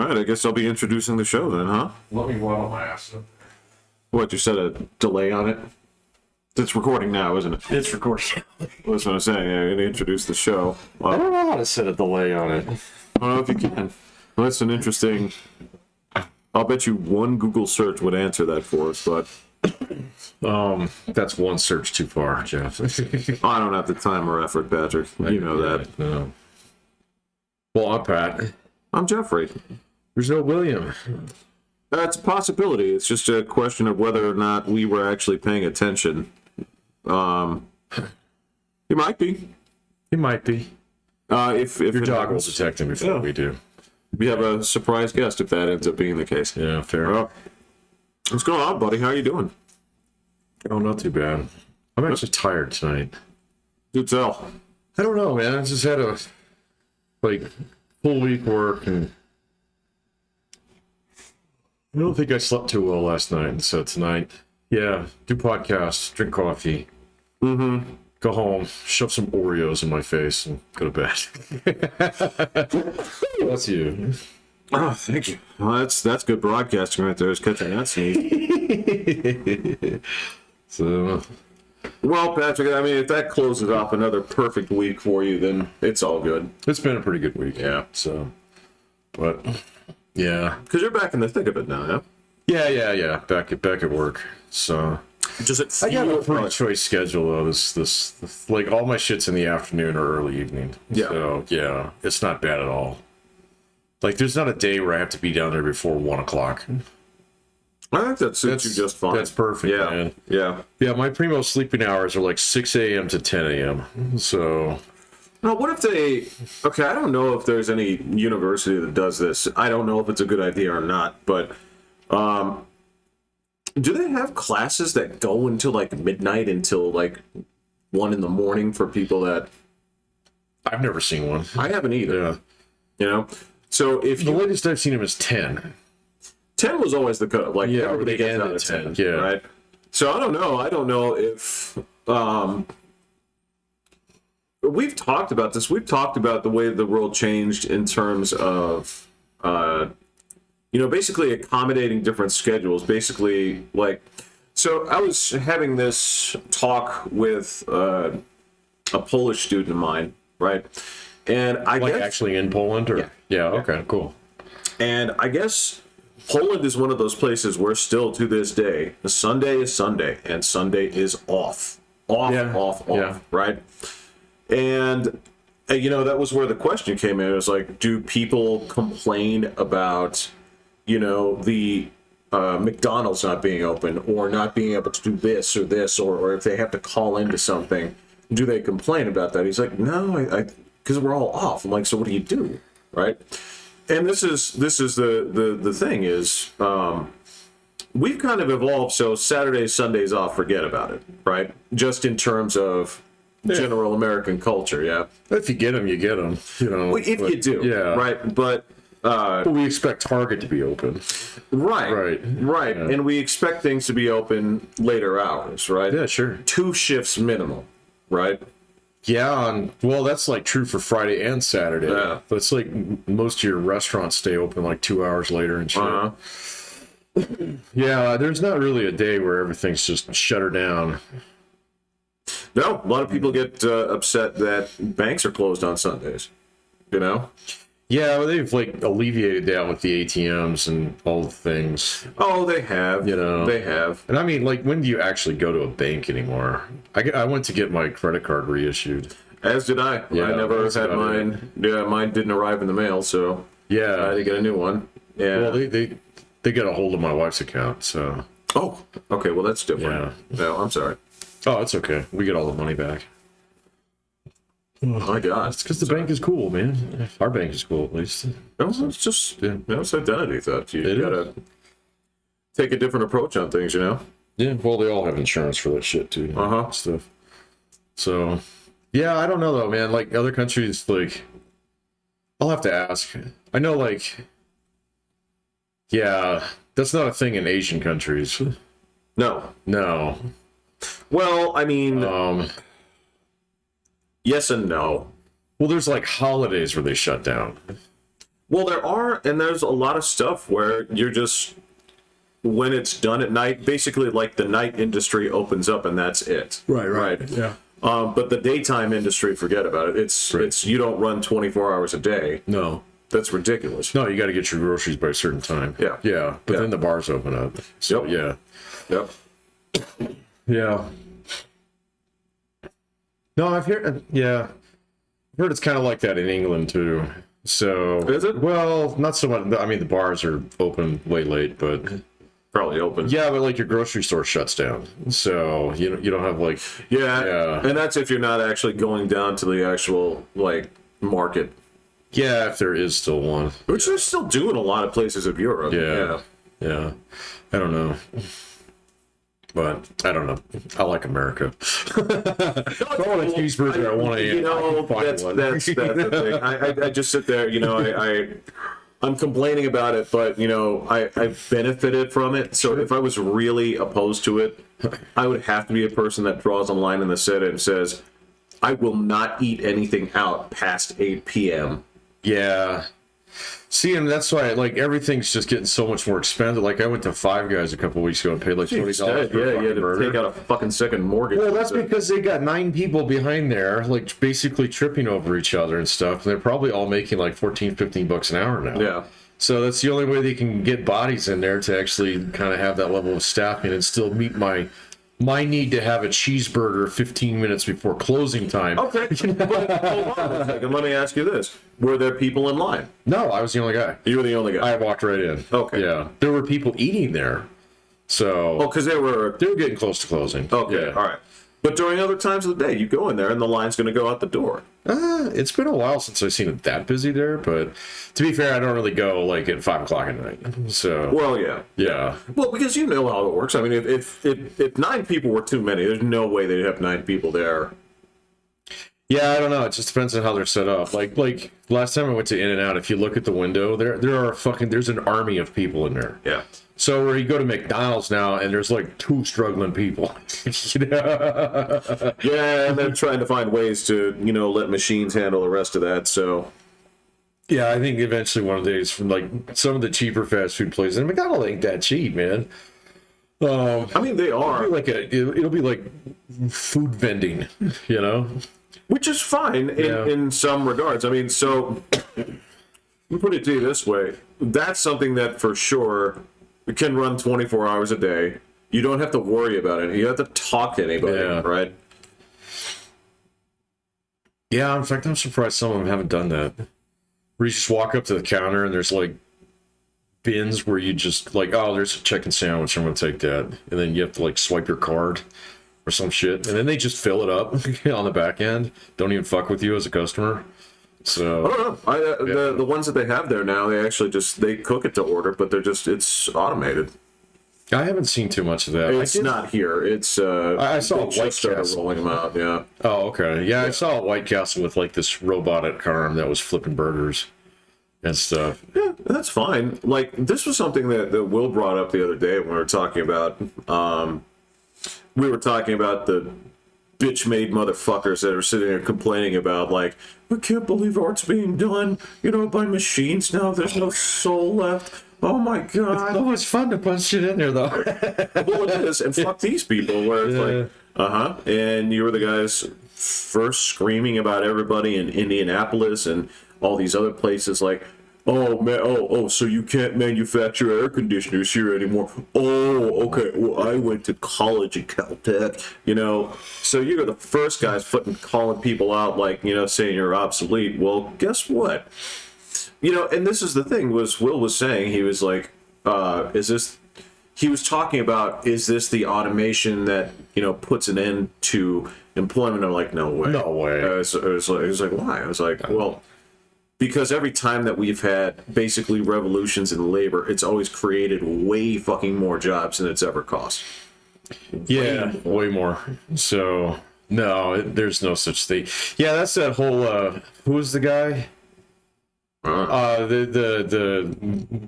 right, I guess I'll be introducing the show then, huh? Let me waddle my ass up. What, you said a delay on it? It's recording now, isn't it? It's recording. That's what I'm saying. I'm going to introduce the show. I don't know how to set a delay on it. I don't know if you can. Well, that's an interesting... I'll bet you one Google search would answer that for us, but... That's one search too far, Jeff. I don't have the time or effort, Patrick. You know that. No. Well, I'm Pat. I'm Jeffrey. There's no William. That's a possibility. It's just a question of whether or not we were actually paying attention. He might be. He might be. If Your dog will detect him before we do. We have a surprise guest if that ends up being the case. Yeah, fair. What's going on, buddy? How you doing? Oh, not too bad. I'm actually tired tonight. Do tell. I don't know, man. I just had a full week work, and I don't think I slept too well last night. And so tonight, do podcasts, drink coffee, go home, shove some Oreos in my face, and go to bed. That's you. Oh, thank you. Well, that's good broadcasting right there. Is catching that sneeze. So, well, Patrick, I mean, if that closes off another perfect week for you, then it's all good. it's been a pretty good week. Yeah. So, but yeah, Because you're back in the thick of it now, yeah? yeah. Back at work. So. Does it I got a feel pretty choice schedule though. This like all my shit's in the afternoon or early evening. Yeah. So yeah, it's not bad at all. Like there's not a day where I have to be down there before 1 o'clock. I think that suits you just fine. That's perfect, Yeah. man. Yeah. Yeah, my primo sleeping hours are like 6 a.m. to 10 a.m. So Now, what if they... Okay, I don't know if there's any university that does this. I don't know if it's a good idea or not, but... do they have classes that go until, like, midnight until, like, 1 in the morning for people that... I've never seen one. I haven't either. Yeah. You know? So if The you... latest I've seen him is 10. 10 was always the cut. Like, Yeah, everybody they gets out ended of 10. 10, yeah. Right? So I don't know. I don't know if... we've talked about this. We've talked about the way the world changed in terms of... basically accommodating different schedules. Basically, like... So I was having this talk with a Polish student of mine, right? And I Like guess... actually in Poland, or okay, cool. And I guess Poland is one of those places where still to this day, Sunday is Sunday, and Sunday is off. Off, Yeah. right? And, that was where the question came in. It was like, do people complain about, the McDonald's not being open, or not being able to do this, or if they have to call into something, do they complain about that? He's like, no, because we're all off. I'm like, so what do you do, right? And this is the thing is, we've kind of evolved. So Saturdays, Sundays off, forget about it, right? Just in terms of general American culture, yeah. If you get them, you get them. Well, if you do, right? But we expect Target to be open. right. Yeah. And we expect things to be open later hours, right? Yeah, sure. 2 shifts minimum, right? Yeah, well, that's like true for Friday and Saturday. Yeah. That's like most of your restaurants stay open like 2 hours later and shit. Yeah, there's not really a day where everything's just shuttered down. No, a lot of people get upset that banks are closed on Sundays, Yeah, well, they've like alleviated that with the ATMs and all the things. Oh, they have. They have. And I mean, like, when do you actually go to a bank anymore? I went to get my credit card reissued. As did I. Yeah, I never that's had about mine. Yeah, mine didn't arrive in the mail, so I Yeah. had to get a new one. Yeah. Well, they got a hold of my wife's account, so. Oh, okay. Well, that's different. Yeah. No, I'm sorry. Oh, it's okay. We get all the money back. Oh my God. It's because the bank is cool, man. Our bank is cool, at least. No, it's just it's identity theft. You It gotta take a different approach on things, Yeah, well, they all have insurance for that shit, too. Uh-huh. Stuff. So, yeah, I don't know, though, man. Like, other countries, like, I'll have to ask. I know, like, yeah, that's not a thing in Asian countries. No. No. Well, I mean, yes and no. Well, there's, like, holidays where they shut down. Well, there's a lot of stuff where you're just, when it's done at night, basically like the night industry opens up and that's it. Right. Yeah. But the daytime industry, forget about it. It's you don't run 24 hours a day. No. That's ridiculous. No, you got to get your groceries by a certain time. Yeah. Yeah. But then the bars open up. So, Yep. yeah. Yep. Yeah. No, I've heard, I've heard it's kind of like that in England too. So, Is it? Well, not so much. I mean, the bars are open way late, but Probably open. yeah, but like your grocery store shuts down. So, you don't have like, Yeah. And that's if you're not actually going down to the actual, like, market. yeah, if there is still one. Which they're still doing a lot of places of Europe. Yeah. I don't know. But I don't know. I like America. If I want a cheeseburger, I want to. That's the thing. I just sit there, I'm complaining about it, but I benefited from it. So if I was really opposed to it, I would have to be a person that draws a line in the sand and says, I will not eat anything out past 8 p.m. Yeah. See, and that's why like everything's just getting so much more expensive. Like I went to Five Guys a couple weeks ago and paid like $20 for a you had to burger. take out a fucking second mortgage. Well, that's because they got 9 people behind there, like basically tripping over each other and stuff. And they're probably all making like $14-15 an hour now. Yeah. So that's the only way they can get bodies in there to actually kind of have that level of staffing and still meet my need to have a cheeseburger 15 minutes before closing time. Okay. But hold on a second. Let me ask you this. Were there people in line? No, I was the only guy. You were the only guy. I walked right in. Okay. Yeah. There were people eating there. So. Oh, because they were getting close to closing. Okay, Yeah. all right. But during other times of the day, you go in there and the line's going to go out the door. It's been a while since I've seen it that busy there, but to be fair, I don't really go like at 5 o'clock at night. So. Well, yeah. Yeah. Well, because you know how it works. I mean, if 9 people were too many, there's no way they'd have 9 people there. Yeah, I don't know. It just depends on how they're set up. Like last time I went to In-N-Out, if you look at the window, there's an army of people in there. Yeah. So where you go to McDonald's now, and there's like 2 struggling people. Yeah, and they're trying to find ways to, let machines handle the rest of that, so. Yeah, I think eventually one of the days from like some of the cheaper fast food places, and McDonald's ain't that cheap, man. I mean, they are. It'll be like food vending, Which is fine in some regards. I mean, so, let me put it to you this way. That's something that for sure can run 24 hours a day. You don't have to worry about it. You don't have to talk to anybody, right? Yeah, in fact, I'm surprised some of them haven't done that. Where you just walk up to the counter and there's like bins where you just like, oh, there's a chicken sandwich, I'm going to take that. And then you have to like swipe your card or some shit. And then they just fill it up on the back end. Don't even fuck with you as a customer. So I don't know. The ones that they have there now, they actually they cook it to order, but it's automated. I haven't seen too much of that. It's not here. It's I saw they just started Castle rolling them out. Yeah. Oh, okay. Yeah, I saw White Castle with like this robotic arm that was flipping burgers and stuff. Yeah, that's fine. Like this was something that Will brought up the other day when we were talking about the bitch-made motherfuckers that are sitting there complaining about, like, I can't believe art's being done, by machines now. There's no soul left. Oh my god. It's so much fun to punch shit in there, though. Well, it is. And fuck these people, where it's like, and you were the guys first screaming about everybody in Indianapolis and all these other places, like, oh man, so you can't manufacture air conditioners here anymore. Oh, okay. Well, I went to college at Caltech, So you're the first guys calling people out, like, saying you're obsolete. Well, guess what? And this is the thing, Will was saying, he was like, he was talking about, is this the automation that, puts an end to employment? I'm like, no way. No way. It was like, why? I was like, well, because every time that we've had basically revolutions in labor, it's always created way fucking more jobs than it's ever cost. Yeah, way more. So, no, there's no such thing. Yeah, that's that whole, who was the guy? The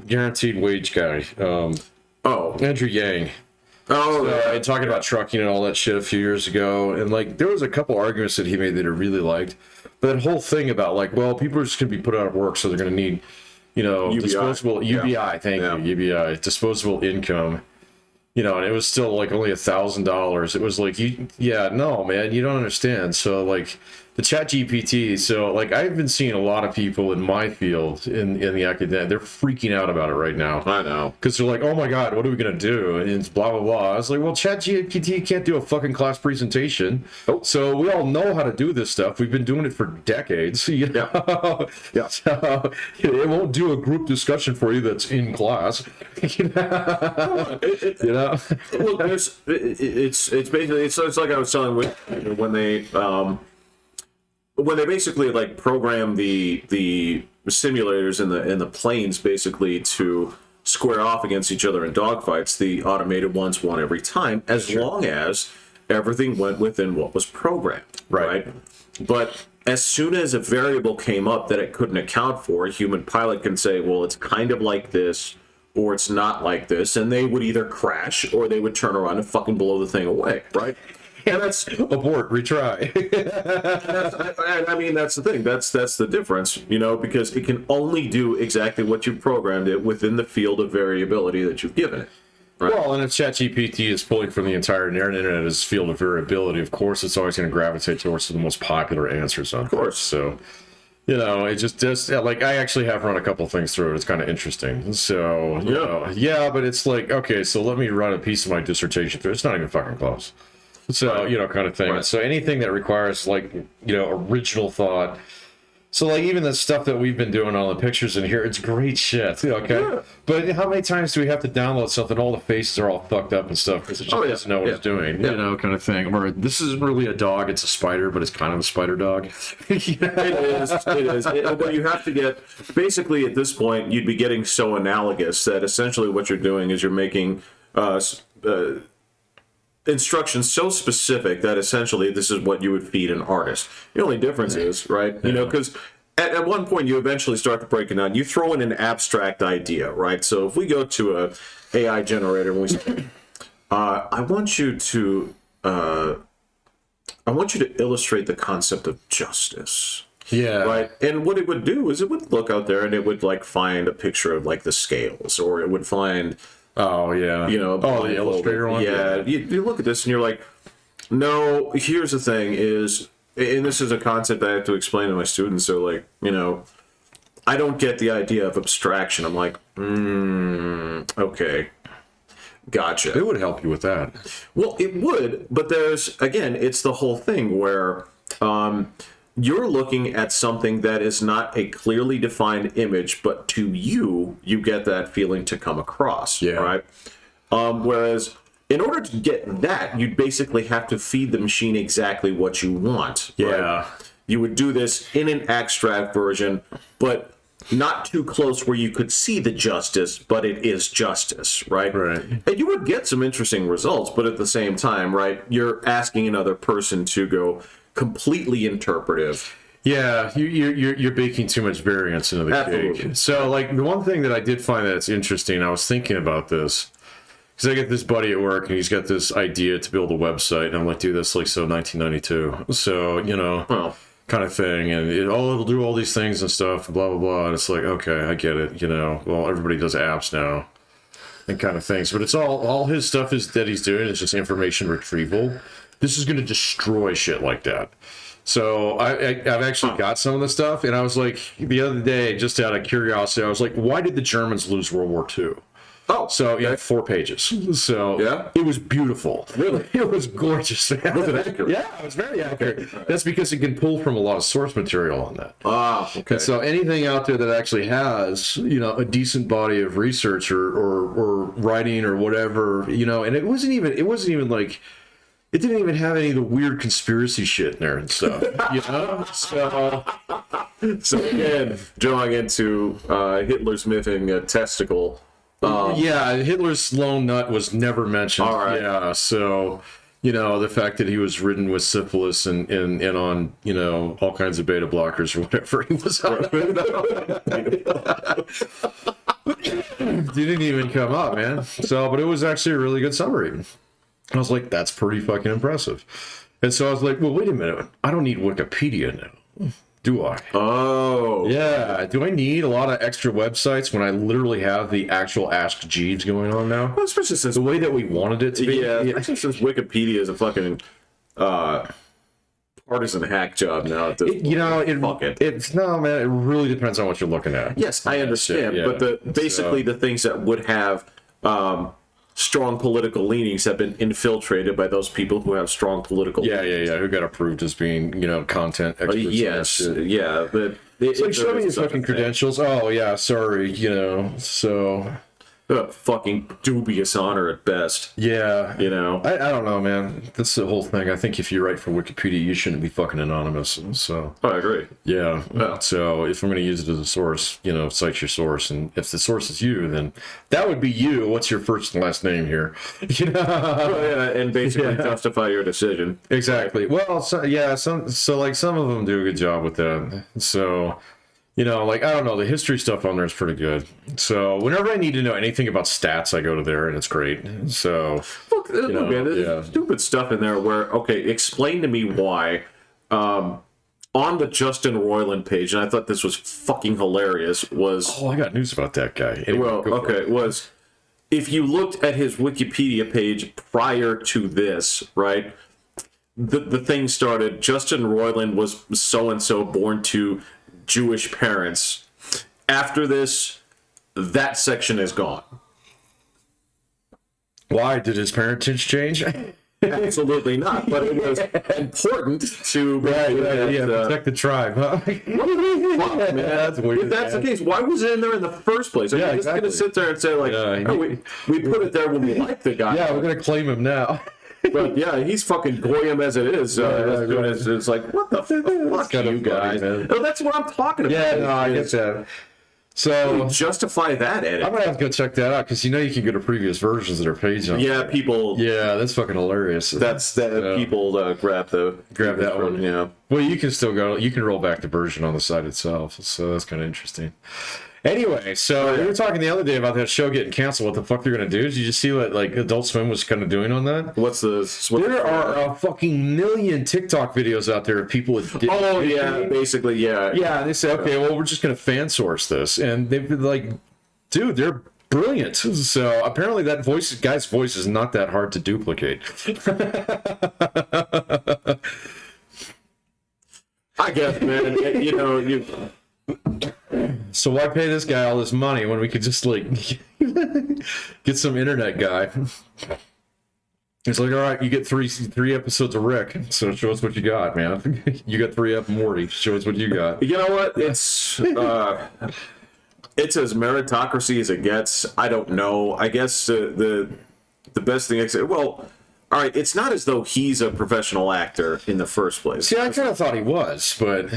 guaranteed wage guy. Andrew Yang. And talking about trucking and all that shit a few years ago, and like there was a couple arguments that he made that I really liked, but that whole thing about like, well, people are just gonna be put out of work, so they're gonna need, UBI. disposable UBI. Thank you, UBI, disposable income. And it was still like only $1,000. It was like, no, man, you don't understand. So like the Chat GPT. So like I've been seeing a lot of people in my field in the academic, they're freaking out about it right now. I know. Because they're like, oh my God, what are we going to do? And it's blah, blah, blah. I was like, well, Chat GPT can't do a fucking class presentation. Nope. So we all know how to do this stuff. We've been doing it for decades. Yeah. So it won't do a group discussion for you that's in class. Look, it's basically it's like I was telling when they basically like program the simulators in the planes basically to square off against each other in dogfights. The automated ones won every time, as long as everything went within what was programmed. Right? But as soon as a variable came up that it couldn't account for, a human pilot can say, well, it's kind of like this, or it's not like this, and they would either crash or they would turn around and fucking blow the thing away, right? And that's abort, retry. I mean, that's the thing. That's the difference, because it can only do exactly what you programmed it within the field of variability that you've given it. Right? Well, and if ChatGPT is pulling from the entire internet as field of variability, of course, it's always going to gravitate towards the most popular answers. Of course, so. It just does, like, I actually have run a couple things through it. It's kind of interesting. So, but it's like, okay, so let me run a piece of my dissertation through. It's not even fucking close. So, kind of thing. Right. So anything that requires, like, original thought. So, like, even the stuff that we've been doing on the pictures in here, it's great shit, okay? Yeah. But how many times do we have to download something? All the faces are all fucked up and stuff because it just doesn't know what it's doing, kind of thing. Or this isn't really a dog, it's a spider, but it's kind of a spider dog. It is. But you have to get, basically at this point, you'd be getting so analogous that essentially what you're doing is you're making instructions so specific that essentially this is what you would feed an artist. The only difference is, right, because at one point you eventually start to break it down. You throw in an abstract idea, right? So if we go to a AI generator and we say, I want you to illustrate the concept of justice. Yeah. Right. And what it would do is it would look out there and it would like find a picture of like the scales, or it would find the Illustrator one. Yeah. You look at this and you're like, no, here's the thing is, and this is a concept I have to explain to my students. So like, I don't get the idea of abstraction. I'm like, okay. Gotcha. It would help you with that. Well, it would, but it's the whole thing where you're looking at something that is not a clearly defined image, but to you get that feeling to come across, right? Whereas in order to get that, you'd basically have to feed the machine exactly what you want. Right? You would do this in an abstract version, but not too close where you could see the justice, but it is justice, right? And you would get some interesting results, but at the same time, right, you're asking another person to go completely interpretive. Yeah, you're baking too much variance into the cake. So, like, the one thing that I did find that's interesting, I was thinking about this, because I get this buddy at work, and he's got this idea to build a website, and I'm like, dude, that's like so 1992. So, kind of thing, and it'll do all these things and stuff, blah, blah, blah, and it's like, okay, I get it, well, everybody does apps now, and kind of things, but it's all his stuff that he's doing is just information retrieval. This is going to destroy shit like that. So I've actually got some of the stuff, and I was like, the other day, just out of curiosity, I was like, why did the Germans lose World War II? Oh, so 4 pages. So it was beautiful. Really, it was gorgeous. Was it accurate? Yeah, it was very accurate. Okay. That's because it can pull from a lot of source material on that. Okay. And so anything out there that actually has a decent body of research or writing or whatever, and it wasn't even like. It didn't even have any of the weird conspiracy shit in there and stuff, So again, drawing into Hitler's missing a testicle. Hitler's lone nut was never mentioned. All right. Yeah, so the fact that he was ridden with syphilis and on all kinds of beta blockers or whatever he was on. Didn't even come up, man. So, but it was actually a really good summary. I was like, that's pretty fucking impressive. And so I was like, well, wait a minute. I don't need Wikipedia now. do I? Oh. Yeah. Do I need a lot of extra websites when I literally have the actual Ask Jeeves going on now? Well, especially since The way that we wanted it to be. yeah, especially since Wikipedia is a fucking partisan hack job now. At this point. It's no, man. It really depends on what you're looking at. Yes, I understand, Yeah. but basically the things that would have strong political leanings have been infiltrated by those people who have strong political. Yeah. Who got approved as being, content experts? Yes, and that shit. yeah, but It's like, show me your fucking credentials. Oh yeah, sorry. So. Fucking dubious honor at best. Yeah. I don't know, man. That's the whole thing. I think if you write for Wikipedia, you shouldn't be fucking anonymous. So. I agree. Yeah. So if I'm going to use it as a source, cite your source, and if the source is you, then that would be you. What's your first and last name here? And basically justify your decision. Exactly. Well, some of them do a good job with that. So. I don't know, the history stuff on there is pretty good. So whenever I need to know anything about stats, I go to there and it's great. So look, man, there's stupid stuff in there where, okay, explain to me why on the Justin Roiland page, and I thought this was fucking hilarious, was... Oh, I got news about that guy. Anyway, was if you looked at his Wikipedia page prior to this, right, the thing started, Justin Roiland was so-and-so born to Jewish parents. After this, that section is gone. Why? Did his parentage change? Absolutely not. But it was important to protect the tribe. Huh? Fuck, man. That's weird. If that's the case, why was it in there in the first place? Are you just going to sit there and say, like, we put it there when we like the guy? Yeah, we're going to claim him now. But yeah, he's fucking goyim as it is. It's like, what the fuck, you guys? No, that's what I'm talking about. Yeah, no, I get that. So justify that edit. I'm gonna have to go check that out because you can go to previous versions of their page. People. Yeah, that's fucking hilarious. People grab that one. Yeah. Well, you can still go. You can roll back the version on the site itself. So that's kind of interesting. Anyway, so we were talking the other day about that show getting canceled. What the fuck they're gonna do? Did you see what Adult Swim was kind of doing on that? There are a fucking million TikTok videos out there of people with. Basically, yeah. Yeah, and they say, okay, well, we're just gonna fan source this, and they've been like, dude, they're brilliant. So apparently, that guy's voice is not that hard to duplicate. I guess, man. So why pay this guy all this money when we could just get some internet guy? It's like, all right, you get three episodes of Rick, so show us what you got, man. You got 3 of Morty, show us what you got. You know what? It's as meritocracy as it gets. I don't know. I guess the best thing I say, well, all right, it's not as though he's a professional actor in the first place. See, I kind of thought he was, but.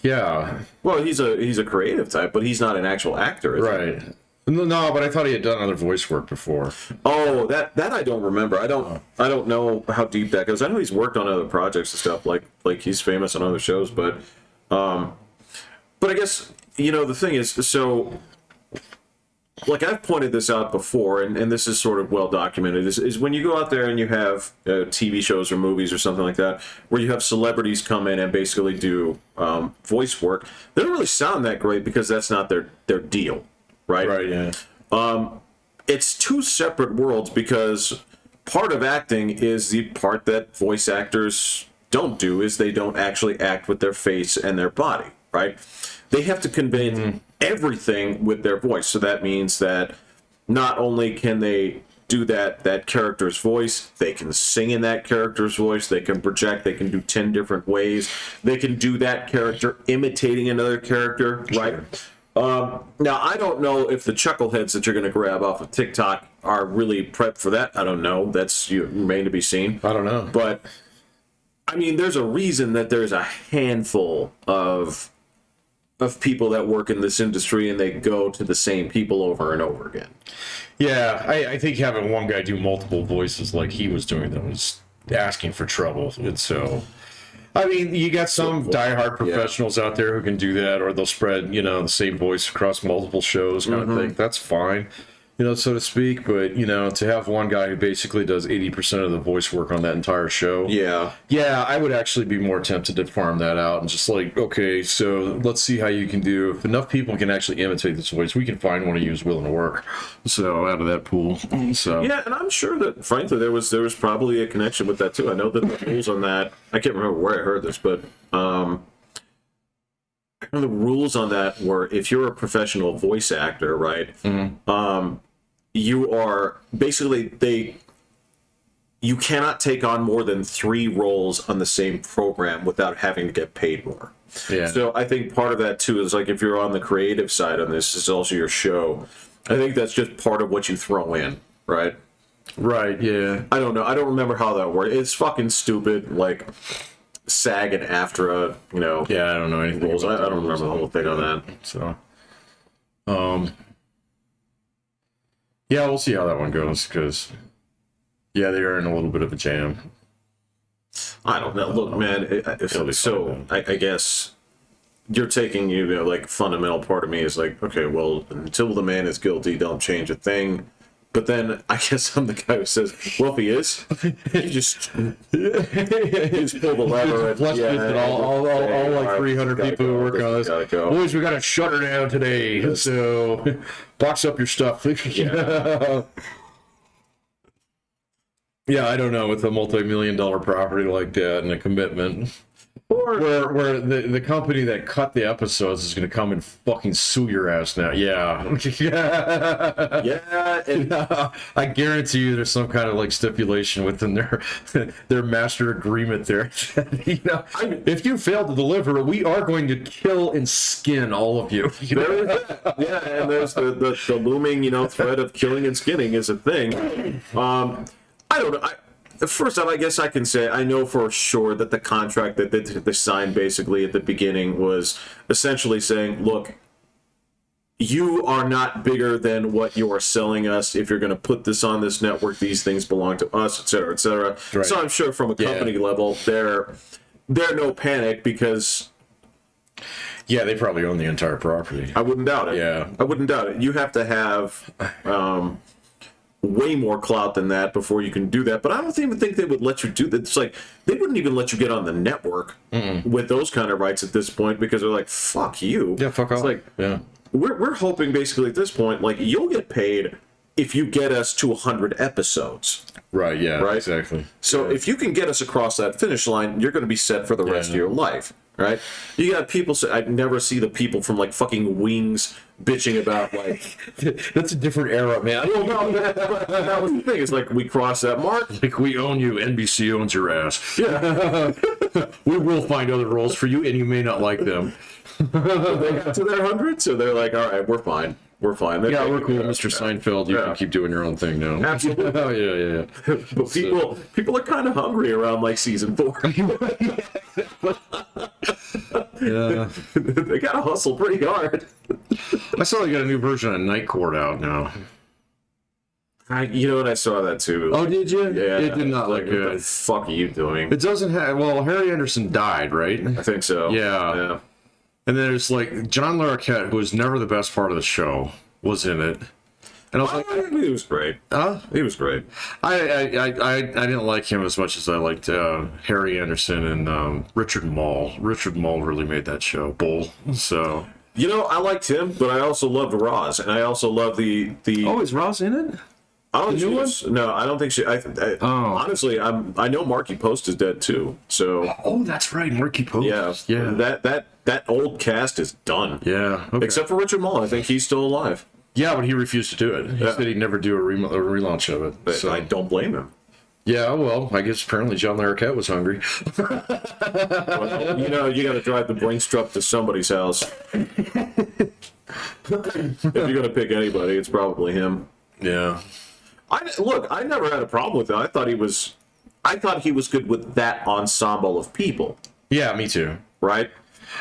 Yeah. Well, he's a creative type, but he's not an actual actor, is right? He? No, but I thought he had done other voice work before. Oh, that I don't remember. I don't know how deep that goes. I know he's worked on other projects and stuff, like he's famous on other shows, but I guess the thing is, so like I've pointed this out before, and this is sort of well documented, is when you go out there and you have TV shows or movies or something like that, where you have celebrities come in and basically do voice work, they don't really sound that great because that's not their deal, right? Right, yeah. It's two separate worlds because part of acting is the part that voice actors don't do, is they don't actually act with their face and their body, right? They have to convey everything with their voice. So that means that not only can they do that character's voice, they can sing in that character's voice, they can project, they can do 10 different ways, they can do that character imitating another character, right? Now, I don't know if the chuckleheads that you're going to grab off of TikTok are really prepped for that. I don't know. That's remain to be seen. I don't know. But, I mean, there's a reason that there's a handful of people that work in this industry and they go to the same people over and over again. Yeah, I think having one guy do multiple voices like he was doing them was asking for trouble. And so, I mean, you got some diehard professionals out there who can do that, or they'll spread, the same voice across multiple shows kind of thing. That's fine. so to speak. But to have one guy who basically does 80% of the voice work on that entire show. Yeah, I would actually be more tempted to farm that out and just like, okay, so let's see how you can do. If enough people can actually imitate this voice, we can find one of you who's willing to work. So out of that pool. So yeah, and I'm sure that frankly there was probably a connection with that too. I know that the rules on that. I can't remember where I heard this, but the rules on that were if you're a professional voice actor, right? You are basically you cannot take on more than 3 roles on the same program without having to get paid more. yeah. So I think part of that too is like if you're on the creative side on this, is also your show. I think that's just part of what you throw in, right? Right, yeah. I don't know. I don't remember how that works. It's fucking stupid. Like SAG and AFTRA, Yeah, I don't know anything. rules. I don't remember the whole thing on that. So, yeah, we'll see how that one goes, because, yeah, they are in a little bit of a jam. I don't know. Look, man. I guess you're taking like fundamental part of me is like, okay, well, until the man is guilty, don't change a thing. But then I guess I'm the guy who says, well, if he is, you just pull the lever. And, all like 300 people who work on this. Boys, we got to shut her down today. So box up your stuff. Yeah, I don't know. With a multi-million-dollar property like that and a commitment. Or where the company that cut the episodes is going to come and fucking sue your ass now. Yeah. Yeah. And I guarantee you there's some kind of like stipulation within their master agreement there. If you fail to deliver, we are going to kill and skin all of you. there is that. Yeah, and there's the looming, threat of killing and skinning is a thing. I don't know. First off, I guess I can say I know for sure that the contract that they signed basically at the beginning was essentially saying, look, you are not bigger than what you are selling us. If you're going to put this on this network, these things belong to us, et cetera, et cetera. Right. So I'm sure from a company level, they're no panic because... Yeah, they probably own the entire property. I wouldn't doubt it. Yeah. I wouldn't doubt it. You have to have... way more clout than that before you can do that, but I don't even think they would let you do that. It's like they wouldn't even let you get on the network with those kind of rights at this point because they're like, fuck you. Yeah, fuck off. It's like, we're hoping basically at this point, like, you'll get paid if you get us to 100 episodes. Right, yeah, right? Exactly. So if you can get us across that finish line, you're going to be set for the rest of your life, right? You got people say, I never see the people from like fucking Wings bitching about like... That's a different era, man. Well, no, that was the thing. It's like, we crossed that mark. Like, we own you, NBC owns your ass. Yeah. We will find other roles for you, and you may not like them. They got to their 100, so they're like, all right, we're fine. We're fine. We're cool, Mr. Seinfeld. You can keep doing your own thing now. Absolutely. Oh, yeah. But people are kind of hungry around like season 4. Yeah. They gotta hustle pretty hard. I saw they got a new version of Night Court out now. You know what? I saw that too. Oh, did you? Yeah. It did not look good. What the fuck are you doing? It doesn't have... Well, Harry Anderson died, right? I think so. Yeah. And then there's like John Larroquette, who was never the best part of the show, was in it. And I was like, he was great. He was great. I didn't like him as much as I liked Harry Anderson and Richard Mall. Richard Mall really made that show. Bull. So... I liked him, but I also loved Roz, and I also love the. Oh, is Roz in it? I don't think no, I don't think she. Honestly, I know Marky Post is dead too. So. Oh, that's right, Marky Post. Yeah. That old cast is done. Yeah. Okay. Except for Richard Mall, I think he's still alive. Yeah, but he refused to do it. He said he'd never do a relaunch of it. But so. I don't blame him. Yeah, well, I guess apparently John Larroquette was hungry. Well, you got to drive the Brinks truck to somebody's house. If you're going to pick anybody, it's probably him. Yeah. I never had a problem with it. I thought he was good with that ensemble of people. Yeah, me too. Right?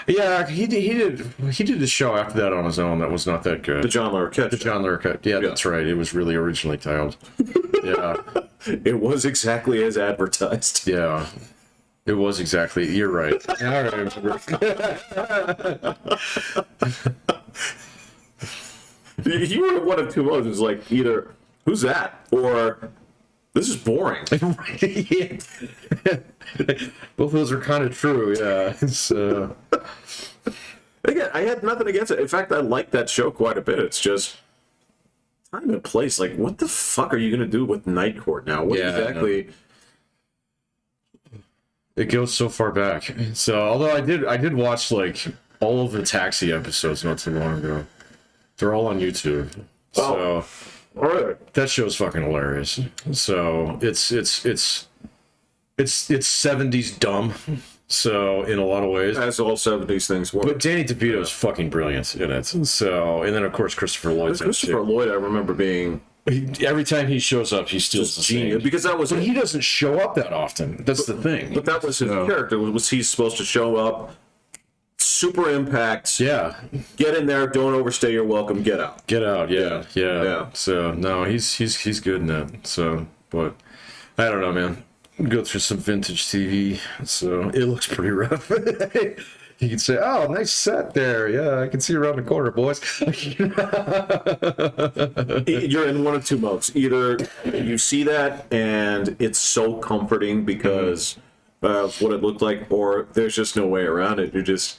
Yeah, he did the show after that on his own. That was not that good. The John Larroquette. Yeah, that's right. It was really originally titled. Yeah. It was exactly as advertised. Yeah. It was exactly. You're right. All right. You were one of two modes. It's like either who's that or this is boring. Yeah. Both of those are kind of true. Yeah. So Again, I had nothing against it. In fact, I like that show quite a bit. It's just time and place. Like, what the fuck are you gonna do with Night Court now? What exactly? it goes so far back. So although I did watch like all of the Taxi episodes not too long ago. They're all on YouTube. So all right. that show's fucking hilarious. So it's 70s dumb. So in a lot of ways, As all 70s things work. but Danny DeVito's fucking brilliant in it. So and then of course Christopher Lloyd's in it Christopher too. Lloyd, I remember being Every time he shows up, he steals the genius scene. because that was But he doesn't show up that often. That's the thing. But that was his character. Was he's supposed to show up, super impact, Yeah. get in there, don't overstay your welcome, get out. Get out, yeah. Yeah. So no, he's good in that. So, but I don't know, man. Go through some vintage TV, so it looks pretty rough. You can say, "Oh, nice set there. Yeah, I can see around the corner, boys." You're in one of two modes. Either you see that and it's so comforting because of what it looked like, or there's just no way around it. You're just,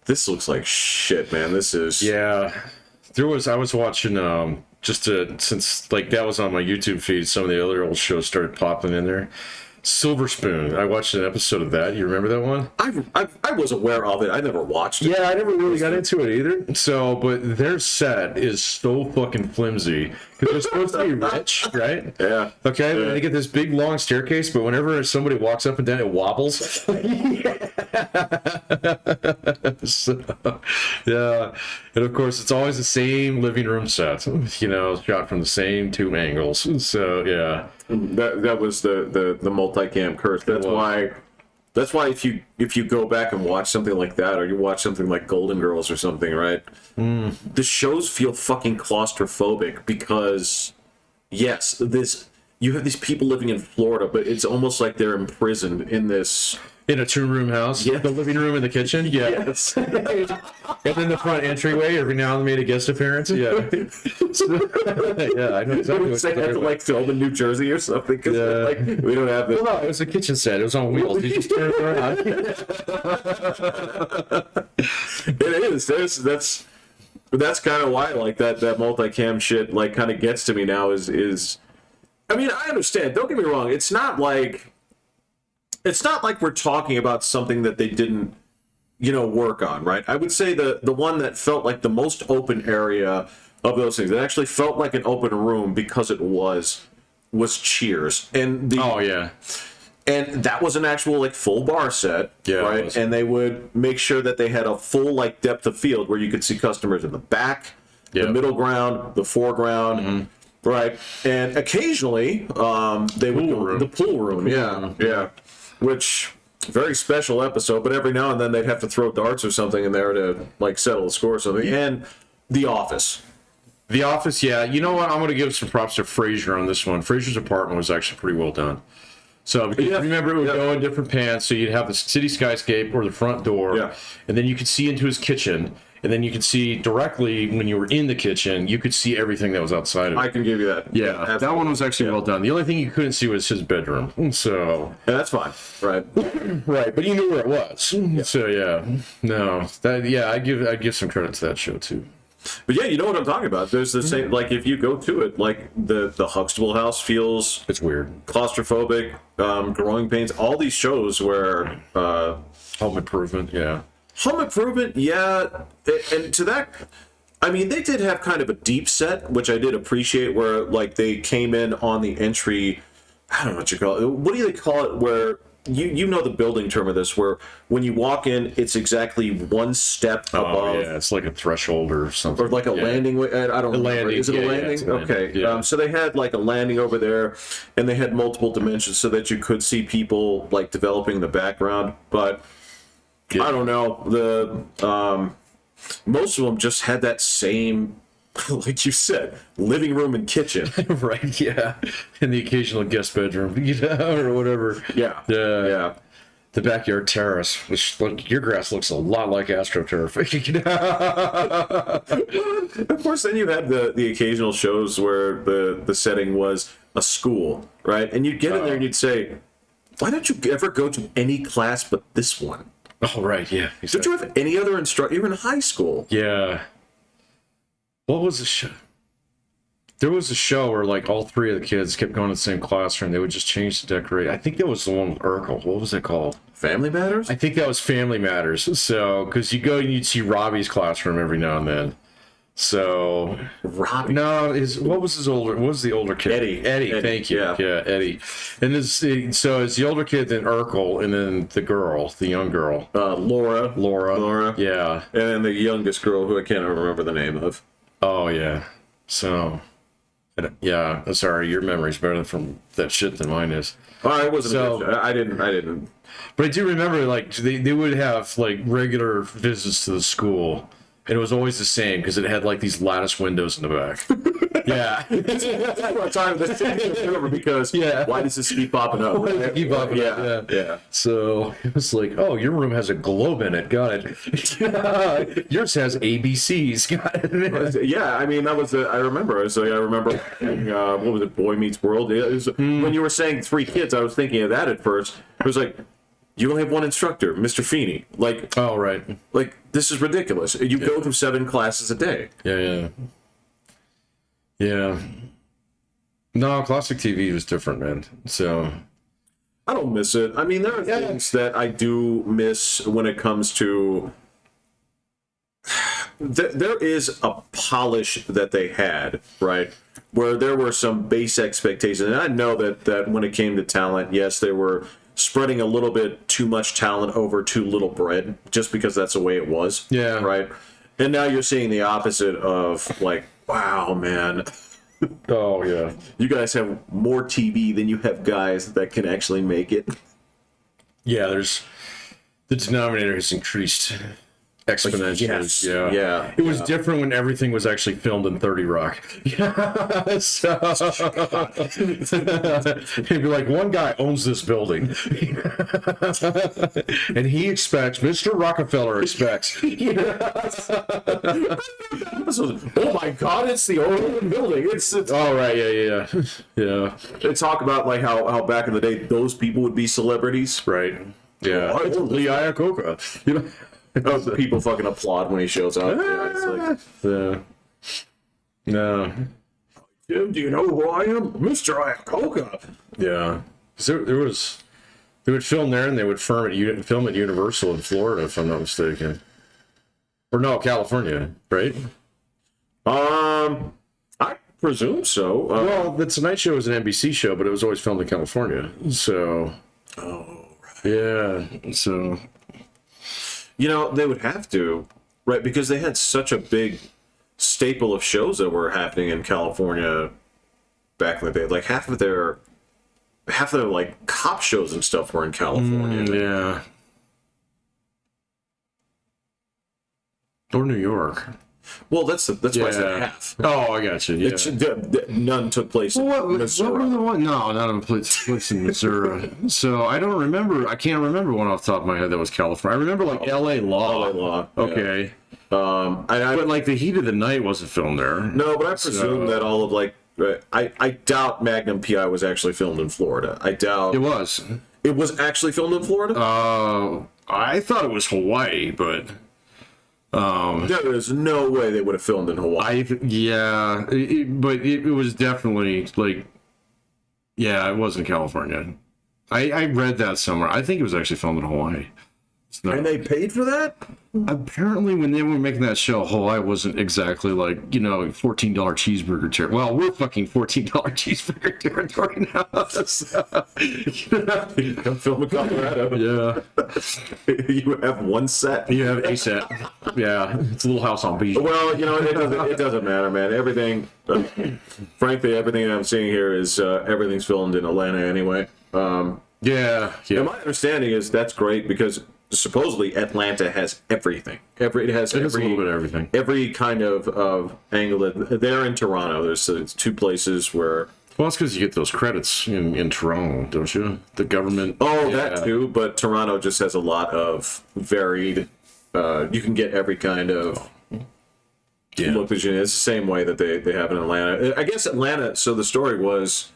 this looks like shit, man. This is Yeah, I was watching since like that was on my YouTube feed. Some of the other old shows started popping in there. Silver Spoon. I watched an episode of that. You remember that one? I was aware of it. I never watched it. Yeah, I never really got into it either. So, but their set is so fucking flimsy because they're supposed to be rich, right? Yeah. Okay, Yeah. they get this big long staircase, but whenever somebody walks up and down, it wobbles. So, yeah, and of course, it's always the same living room set. You know, shot from the same two angles. So, yeah. That was the multicam curse. That's why if you go back and watch something like that, or you watch something like Golden Girls or something, right? The shows feel fucking claustrophobic because yes, you have these people living in Florida, but it's almost like they're imprisoned in this. In a two-room house, Yeah. the living room and the kitchen, yeah. Yes. And then the front entryway, every now and then made a guest appearance, yeah. Yeah, I know exactly what They you're had to talking like film in New Jersey or something because Yeah. like we don't have this. Well, no, it was a kitchen set. It was on wheels. You just turn it around. It is. That's kind of why like that multicam shit like kind of gets to me now is I mean, I understand. Don't get me wrong. It's not like we're talking about something that they didn't, work on, right? I would say the one that felt like the most open area of those things, it actually felt like an open room because it was Cheers. And Oh, yeah. and that was an actual like full bar set, Yeah, it right? was. And they would make sure that they had a full like depth of field where you could see customers in the back, Yeah. the middle ground, the foreground, right? And occasionally, they would Pool room. the pool room, yeah, which very special episode. But every now and then they'd have to throw darts or something in there to like settle the score or something. And The Office. The Office, yeah. You know what? I'm going to give some props to Frasier on this one. Frasier's apartment was actually pretty well done. So, because Yeah. remember, it would Yeah. go in different pans. So you'd have the city skyscape or the front door. Yeah. And then you could see into his kitchen. And then you could see directly when you were in the kitchen, you could see everything that was outside of it. I can give you that. Yeah, that absolutely. one was actually well done. The only thing you couldn't see was his bedroom. So, And that's fine, right? right, but you knew where it was. So yeah, no, I give some credit to that show too. But yeah, you know what I'm talking about. There's the same, like if you go to it, like the Huxtable house feels It's weird. claustrophobic, growing pains, all these shows where Home Improvement, yeah. Home Improvement, yeah, and to that, I mean, they did have kind of a deep set, which I did appreciate, where like they came in on the entry. I don't know what you call it. What do they call it? Where you know the building term of this, where when you walk in, it's exactly one step above. Oh yeah, it's like a threshold or something. Or like a landing way. I don't remember. landing, Is it a yeah, yeah, landing? it's a landing, Okay. yeah. So they had like a landing over there, and they had multiple dimensions so that you could see people like developing the background. But Yeah. I don't know. The most of them just had that same, like you said, living room and kitchen. Right, yeah, and the occasional guest bedroom, or whatever. Yeah. Yeah. the backyard terrace, which your grass looks a lot like AstroTurf. Of course, then you had the occasional shows where the setting was a school, right? And you'd get in there and you'd say, why don't you ever go to any class but this one? Oh, right, yeah. Exactly. Did you have any other instructor? You were in high school. Yeah. What was the show? There was a show where like all three of the kids kept going to the same classroom. They would just change the decorate. I think that was the one with Urkel. What was it called? Family Matters? I think that was Family Matters. So, because you go and you'd see Robbie's classroom every now and then. So, Robbie? No, what was the older kid? Eddie. Thank you. Yeah, Eddie. And so it's the older kid, then Urkel, and then the young girl. Laura. Yeah. And then the youngest girl, who I can't remember the name of. Oh, yeah. So, yeah, I'm sorry, your memory's better from that shit than mine is. Oh, I wasn't. I didn't. But I do remember, like, they would have, like, regular visits to the school. And it was always the same because it had like these lattice windows in the back. Yeah. That's what I'm because why does this keep popping up? Yeah. So it was like, oh, your room has a globe in it. Got it. Yours has ABCs. Got it. Yeah, I mean, that was I remember. What was it, Boy Meets World? It was, when you were saying 3 kids, I was thinking of that at first. It was like, you only have one instructor, Mr. Feeney. Like, oh, right. Like, this is ridiculous. You go through 7 classes a day. Yeah. No, classic TV was different, man. So I don't miss it. I mean, there are things that I do miss when it comes to. There is a polish that they had, right? Where there were some base expectations. And I know that when it came to talent, yes, they were spreading a little bit too much talent over too little bread, just because that's the way it was. Yeah. Right? And now you're seeing the opposite of, like, wow, man. Oh, yeah. You guys have more TV than you have guys that can actually make it. Yeah, the denominator has increased exponentially. Yeah. It was different when everything was actually filmed in 30 Rock. So he'd be like, one guy owns this building. And he expects, Mr. Rockefeller expects. Oh my God, it's the old building. It's oh, right, yeah. They talk about like how back in the day those people would be celebrities. Right. Yeah. Lee Iacocca. You know? People fucking applaud when he shows up. Yeah, it's like, no. Jim, do you know who I am? Mr. Iacocca. Yeah. They would film there and they would film at Universal in Florida, if I'm not mistaken. Or no, California, right? I presume so. Well, the Tonight Show was an NBC show, but it was always filmed in California. So. Oh, right. Yeah. So. You know, they would have to, right? Because they had such a big staple of shows that were happening in California back in the day. Like half of their like cop shows and stuff were in California. Yeah. Or New York. Well, that's why I said half. Oh, I got you. Yeah. None took place in Missouri. What were the one? No, none of them place in Missouri. So I can't remember one off the top of my head that was California. I remember like L.A. Law. L.A. Law. Okay. Yeah. But like the Heat of the Night wasn't filmed there. No, but I presume that all of like I doubt Magnum P.I. was actually filmed in Florida. I doubt it was. It was actually filmed in Florida. I thought it was Hawaii, but. There is no way they would have filmed in Hawaii. But it was definitely like, it wasn't California. I read that somewhere. I think it was actually filmed in Hawaii. And they paid for that? Apparently, when they were making that show, Hawaii wasn't exactly like, $14 cheeseburger territory. Well, we're fucking $14 cheeseburger territory now. So, Come film in Colorado. Yeah. You have one set. You have a set. Yeah. It's a little house on beach. Well, it doesn't matter, man. Everything, frankly, everything I'm seeing here is everything's filmed in Atlanta anyway. Yeah. And my understanding is that's great because supposedly Atlanta has everything. It has a little bit of everything. Every kind of angle. They're in Toronto. There's 2 places where Well, it's because you get those credits in Toronto, don't you? The government. Oh, that too. But Toronto just has a lot of varied. You can get every kind of look. It's the same way that they have in Atlanta. I guess Atlanta. So the story was,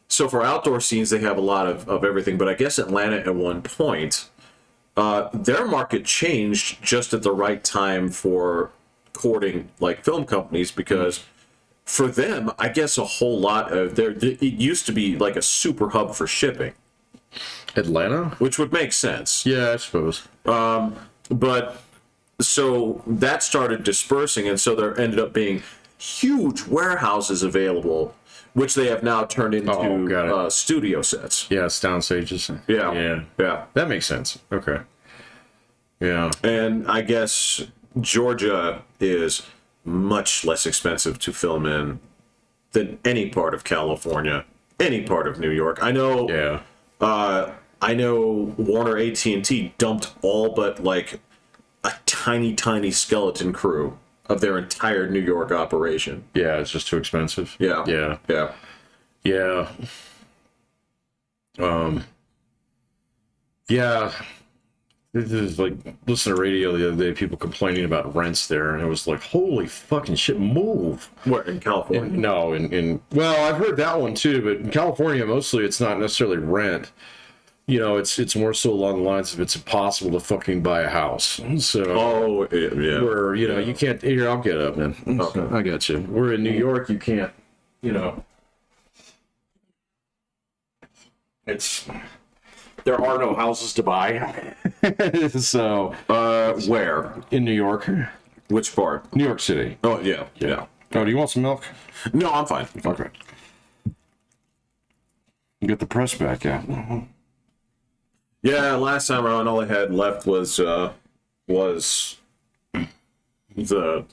so for outdoor scenes they have a lot of everything. But I guess Atlanta at one point, their market changed just at the right time for courting like film companies because. For them, I guess a whole lot of it used to be like a super hub for shipping. Atlanta? Which would make sense. Yeah, I suppose. But so that started dispersing, and so there ended up being huge warehouses available, which they have now turned into studio sets. Yeah, sound stages. Yeah. That makes sense. Okay. Yeah. And I guess Georgia is much less expensive to film in than any part of California, any part of New York. I know. Yeah. I know Warner AT&T dumped all but like a tiny skeleton crew of their entire New York operation. Yeah, it's just too expensive. Yeah. Yeah. This is like, listen to radio the other day, people complaining about rents there, and it was like, holy fucking shit, move. Where, in California? No, well, I've heard that one too, but in California, mostly it's not necessarily rent. You know, it's more so along the lines of it's impossible to fucking buy a house. So, where, you know, you can't, here, I'll get up, man. Okay. I got you. We're in New York, you can't, you know. There are no houses to buy. So, where? In New York. Which part? New York City. Oh, yeah. Oh, do you want some milk? No, I'm fine. Okay. You get the press back, yeah. Yeah, last time around, all I had left was the, I don't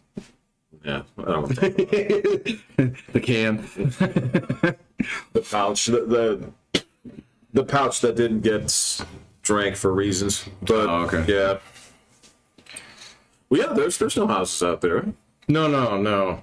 know. The can. The pouch. The pouch that didn't get drank for reasons. But, okay. Yeah. Well, yeah, there's no houses out there. No.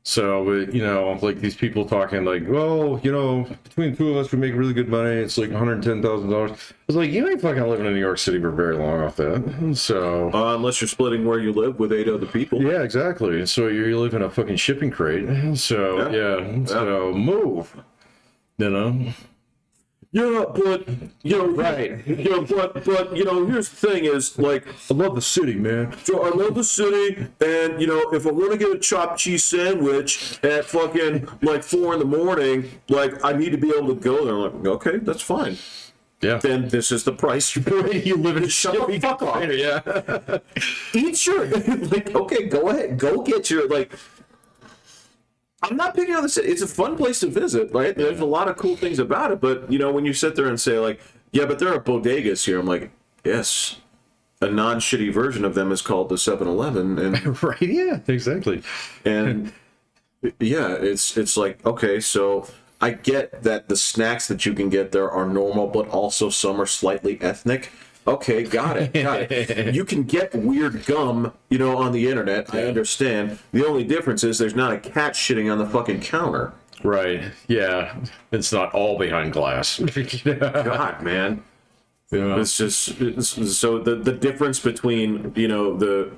So, you know, like these people talking like, well, you know, between the two of us, we make really good money. It's like $110,000. I was like, you ain't fucking living in New York City for very long off that. So, unless you're splitting where you live with 8 other people. Yeah, exactly. So you live in a fucking shipping crate. So, so move. You know? Yeah, but, you know, right. You know, but, you know, here's the thing is, like, I love the city, man. So I love the city, and, you know, if I want to get a chopped cheese sandwich at fucking, like, 4 in the morning, like, I need to be able to go there. I'm like, okay, that's fine. Yeah. Then this is the price you live in a shut the fuck up. Yeah. Eat your, like, okay, go ahead, go get your, like, I'm not picking on the city. It's a fun place to visit, right? There's a lot of cool things about it, but, you know, when you sit there and say, like, yeah, but there are bodegas here, I'm like, yes. A non-shitty version of them is called the 7-Eleven. And right, yeah, exactly. And, yeah, it's like, okay, so I get that the snacks that you can get there are normal, but also some are slightly ethnic. Okay, got it. You can get weird gum, you know, on the internet. I understand. The only difference is there's not a cat shitting on the fucking counter. Right. Yeah. It's not all behind glass. God, man. Yeah. It's just so the difference between, you know, the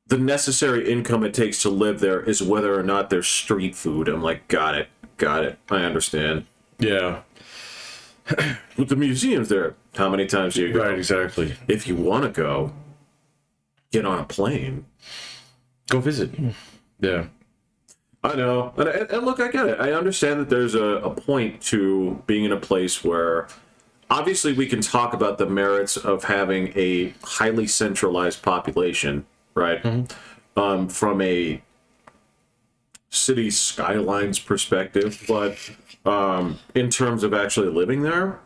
necessary income it takes to live there is whether or not there's street food. I'm like, got it. I understand. Yeah. With the museums there, how many times do you go? Right, exactly. If you want to go, get on a plane. Go visit. Yeah. I know. And look, I get it. I understand that there's a point to being in a place where obviously we can talk about the merits of having a highly centralized population, right? Mm-hmm. From a city skylines perspective, but in terms of actually living there,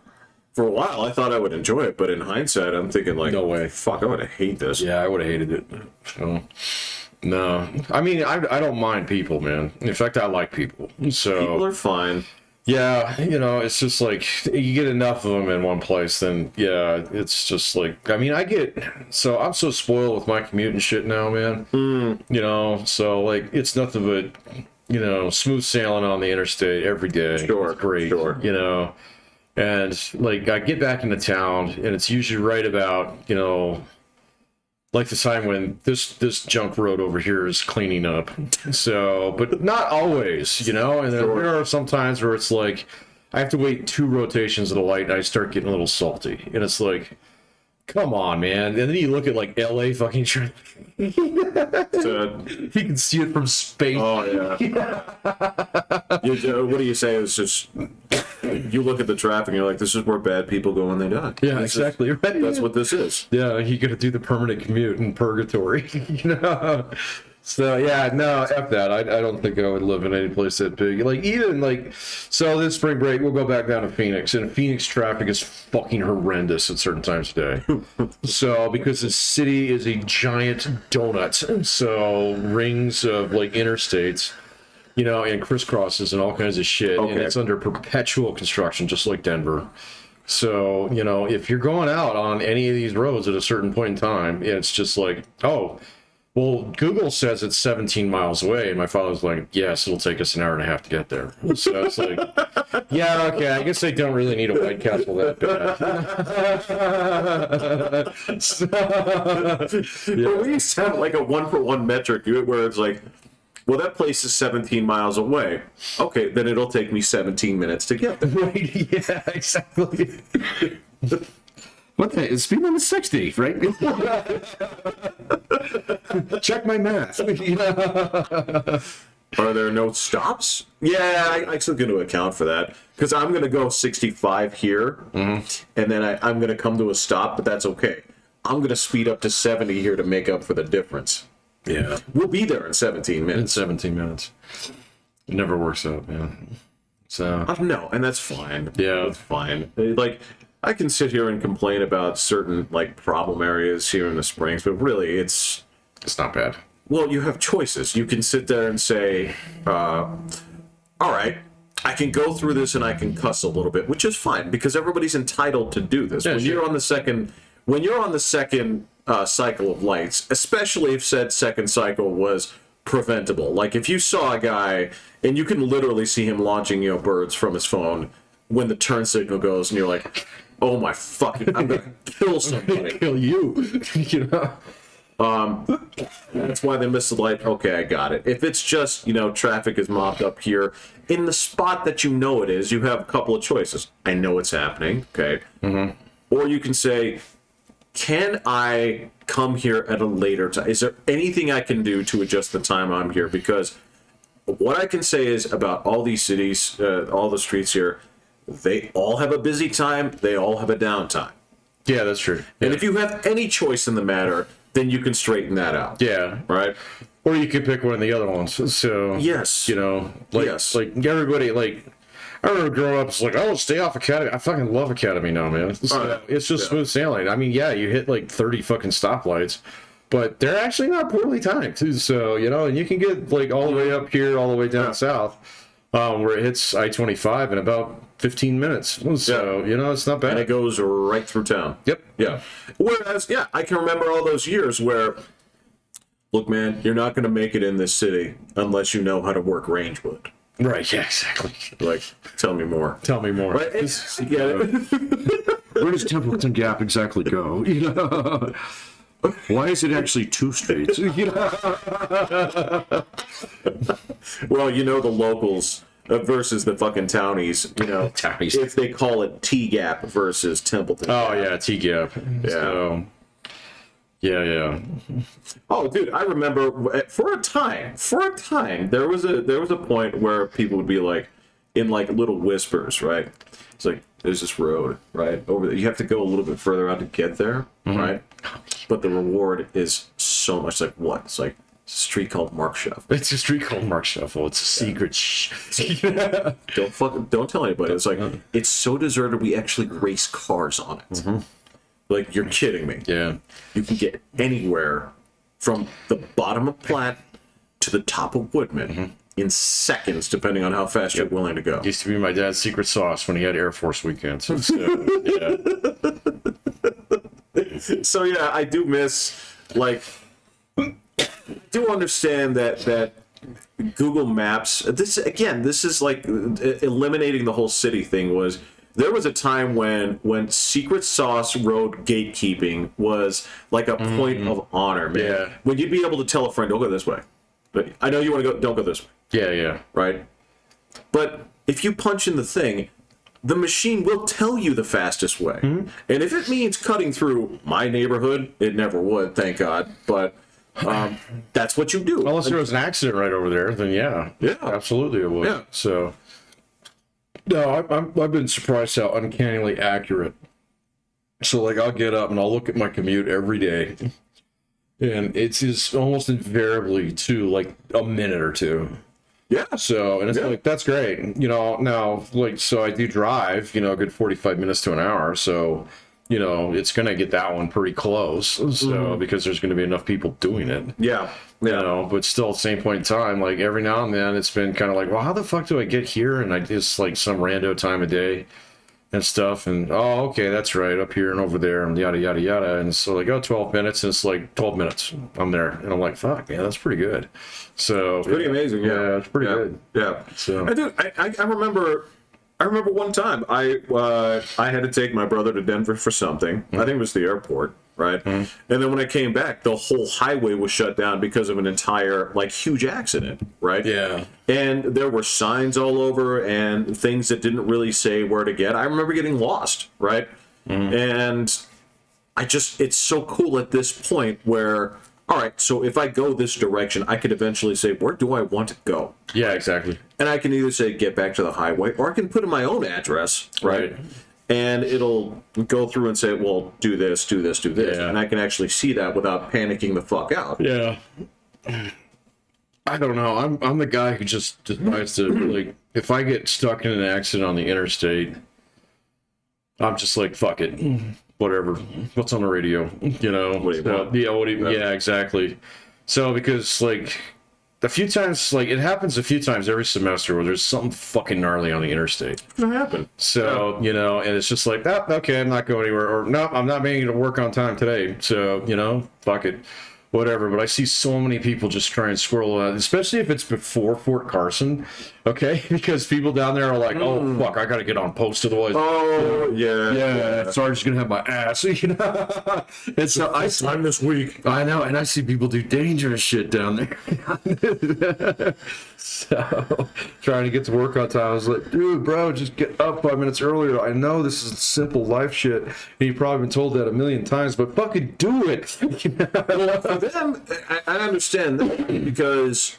for a while I thought I would enjoy it, but in hindsight I'm thinking like, no way, fuck, I would have hated this. Yeah, I would have hated it. So, no, I mean, I don't mind people, man. In fact, I like people. So people are fine. Yeah, you know, it's just like you get enough of them in one place, then yeah, it's just like, I mean, I'm so spoiled with my commute and shit now, man. You know, so like it's nothing but you know, smooth sailing on the interstate every day. Sure, It's great, sure. you know. And like I get back into town, and it's usually right about, you know, like the time when this junk road over here is cleaning up. So, but not always, you know. And then Sure. there are some times where it's like I have to wait 2 rotations of the light, and I start getting a little salty. And it's like, come on, man. And then you look at like LA fucking traffic. So, You can see it from space. oh yeah. What do you say? It's just you look at the traffic and you're like, this is where bad people go when they die. Yeah, This is- exactly. Right. That's what this is. Yeah, you got to do the permanent commute in purgatory. You know. So yeah, no, F that. I don't think I would live in any place that big. Like even like, so this spring break we'll go back down to Phoenix, and Phoenix traffic is fucking horrendous at certain times of day. So because the city is a giant donut, so rings of like interstates, you know, and crisscrosses and all kinds of shit, and Okay. it's under perpetual construction, just like Denver. So you know, if you're going out on any of these roads at a certain point in time, it's just like, oh. Well, Google says it's 17 miles away, and my father's like, yes, it'll take us an hour and a half to get there. So it's like, yeah, okay, I guess they don't really need a White Castle that bad. So, But we used to have like a 1-for-1 metric where it's like, well, that place is 17 miles away. Okay, then it'll take me 17 minutes to get there. right, yeah, exactly. What the? Speed limit 60, right? Check my math. You know? Are there no stops? Yeah, I still get to account for that because I'm going to go 65 here, and then I'm going to come to a stop, but that's okay. I'm going to speed up to 70 here to make up for the difference. Yeah, We'll be there in 17 in minutes. 17 minutes. It never works out, man. So, No, and that's fine. Yeah. That's fine. Like, I can sit here and complain about certain, like, problem areas here in the Springs, but really, it's... it's not bad. Well, you have choices. You can sit there and say, all right, I can go through this and I can cuss a little bit, which is fine because everybody's entitled to do this. Yeah, when sure. you're on the second, cycle of lights, especially if said second cycle was preventable. Like if you saw a guy and you can literally see him launching, birds from his phone when the turn signal goes, and you're like, oh my fucking, I'm gonna kill somebody. Kill you. You know. That's why they missed the light. Okay, I got it. If it's just, traffic is mopped up here, in the spot that it is, you have a couple of choices. I know it's happening, okay? Mm-hmm. Or you can say, can I come here at a later time? Is there anything I can do to adjust the time I'm here? Because what I can say is about all these cities, all the streets here, they all have a busy time, they all have a downtime. Yeah, that's true. And if you have any choice in the matter, then you can straighten that out. Yeah. Right? Or you could pick one of the other ones. So Yes. like Yes. like everybody like I remember growing up, it's like, oh, stay off Academy. I fucking love Academy now, man. So, it's just smooth sailing. I mean, yeah, you hit like 30 fucking stoplights, but they're actually not poorly timed too. So, and you can get like all the way up here, all the way down south, where it hits I-25 in about 15 minutes. So, it's not bad. And it goes right through town. Yep. Yeah. Whereas, I can remember all those years where, look, man, you're not going to make it in this city unless you know how to work Rangewood. Right, yeah, exactly. Like, tell me more. Tell me more. Right? Where does Templeton Gap exactly go? Why is it actually 2 streets? Well, the locals versus the fucking townies, Townies. if they call it T-Gap versus Templeton. Oh, yeah, T-Gap. Yeah. So, yeah. Oh, dude, I remember for a time, there was a point where people would be like, in like little whispers, right? It's like, there's this road, right? Over there. You have to go a little bit further out to get there, right? But the reward is so much like what? It's like a street called Mark Shuff. It's a street called Mark Shuffle. It's a secret. Don't tell anybody. It's like, it's so deserted we actually race cars on it. Like, you're kidding me. Yeah. You can get anywhere from the bottom of Platte to the top of Woodman in seconds, depending on how fast you're willing to go. Used to be my dad's secret sauce when he had Air Force weekends. So, yeah. So yeah, I do miss, like, do understand that Google Maps. This is like eliminating the whole city thing. There was a time when Secret Sauce Road gatekeeping was like a point of honor, man. Yeah. When you'd be able to tell a friend, "Don't go this way," but I know you want to go. Don't go this way. Yeah. Right. But if you punch in the thing, the machine will tell you the fastest way. And if it means cutting through my neighborhood, it never would, thank God. But that's what you do. Unless there was an accident right over there, then yeah, absolutely it would. Yeah. So, no, I've been surprised how uncannily accurate. So, like, I'll get up and I'll look at my commute every day, and it's just almost invariably to like a minute or two. Yeah. So, and it's like, that's great. Now, like, so I do drive, a good 45 minutes to an hour. So, it's going to get that one pretty close. So, because there's going to be enough people doing it. Yeah. But still at the same point in time, like every now and then it's been kind of like, well, how the fuck do I get here? And I just like some rando time of day and stuff. And, oh, okay, that's right, up here and over there and yada, yada, yada. And so like, 12 minutes. And it's like 12 minutes. I'm there. And I'm like, fuck, man, that's pretty good. So It's pretty amazing. Yeah, it's pretty good. Yeah. So I remember one time I had to take my brother to Denver for something. I think it was the airport, right? And then when I came back, the whole highway was shut down because of an entire like huge accident, right? Yeah. And there were signs all over and things that didn't really say where to get. I remember getting lost, right? And it's so cool at this point where, all right, so if I go this direction, I could eventually say, where do I want to go? Yeah, exactly. And I can either say, get back to the highway, or I can put in my own address, right? And it'll go through and say, well, do this, do this, do this. Yeah. And I can actually see that without panicking the fuck out. Yeah. I don't know. I'm the guy who just decides to, like, if I get stuck in an accident on the interstate, I'm just like, fuck it. Whatever. What's on the radio? What do you want? Yeah, exactly. So, because, like, a few times, like, it happens a few times every semester where there's something fucking gnarly on the interstate. It's gonna happen. So, and it's just like, okay, I'm not going anywhere. Or, no, I'm not making it to work on time today. So, fuck it. Whatever. But I see so many people just try and squirrel out, especially if it's before Fort Carson. Okay? Because people down there are like, oh, fuck, I got to get on post otherwise. Oh, yeah. Sergeant's going to have my ass. And so I'm this week. I know, and I see people do dangerous shit down there. So, trying to get to work on time, I was like, dude, bro, just get up 5 minutes earlier. I know this is simple life shit, and you've probably been told that a million times, but fucking do it. For them, I understand that because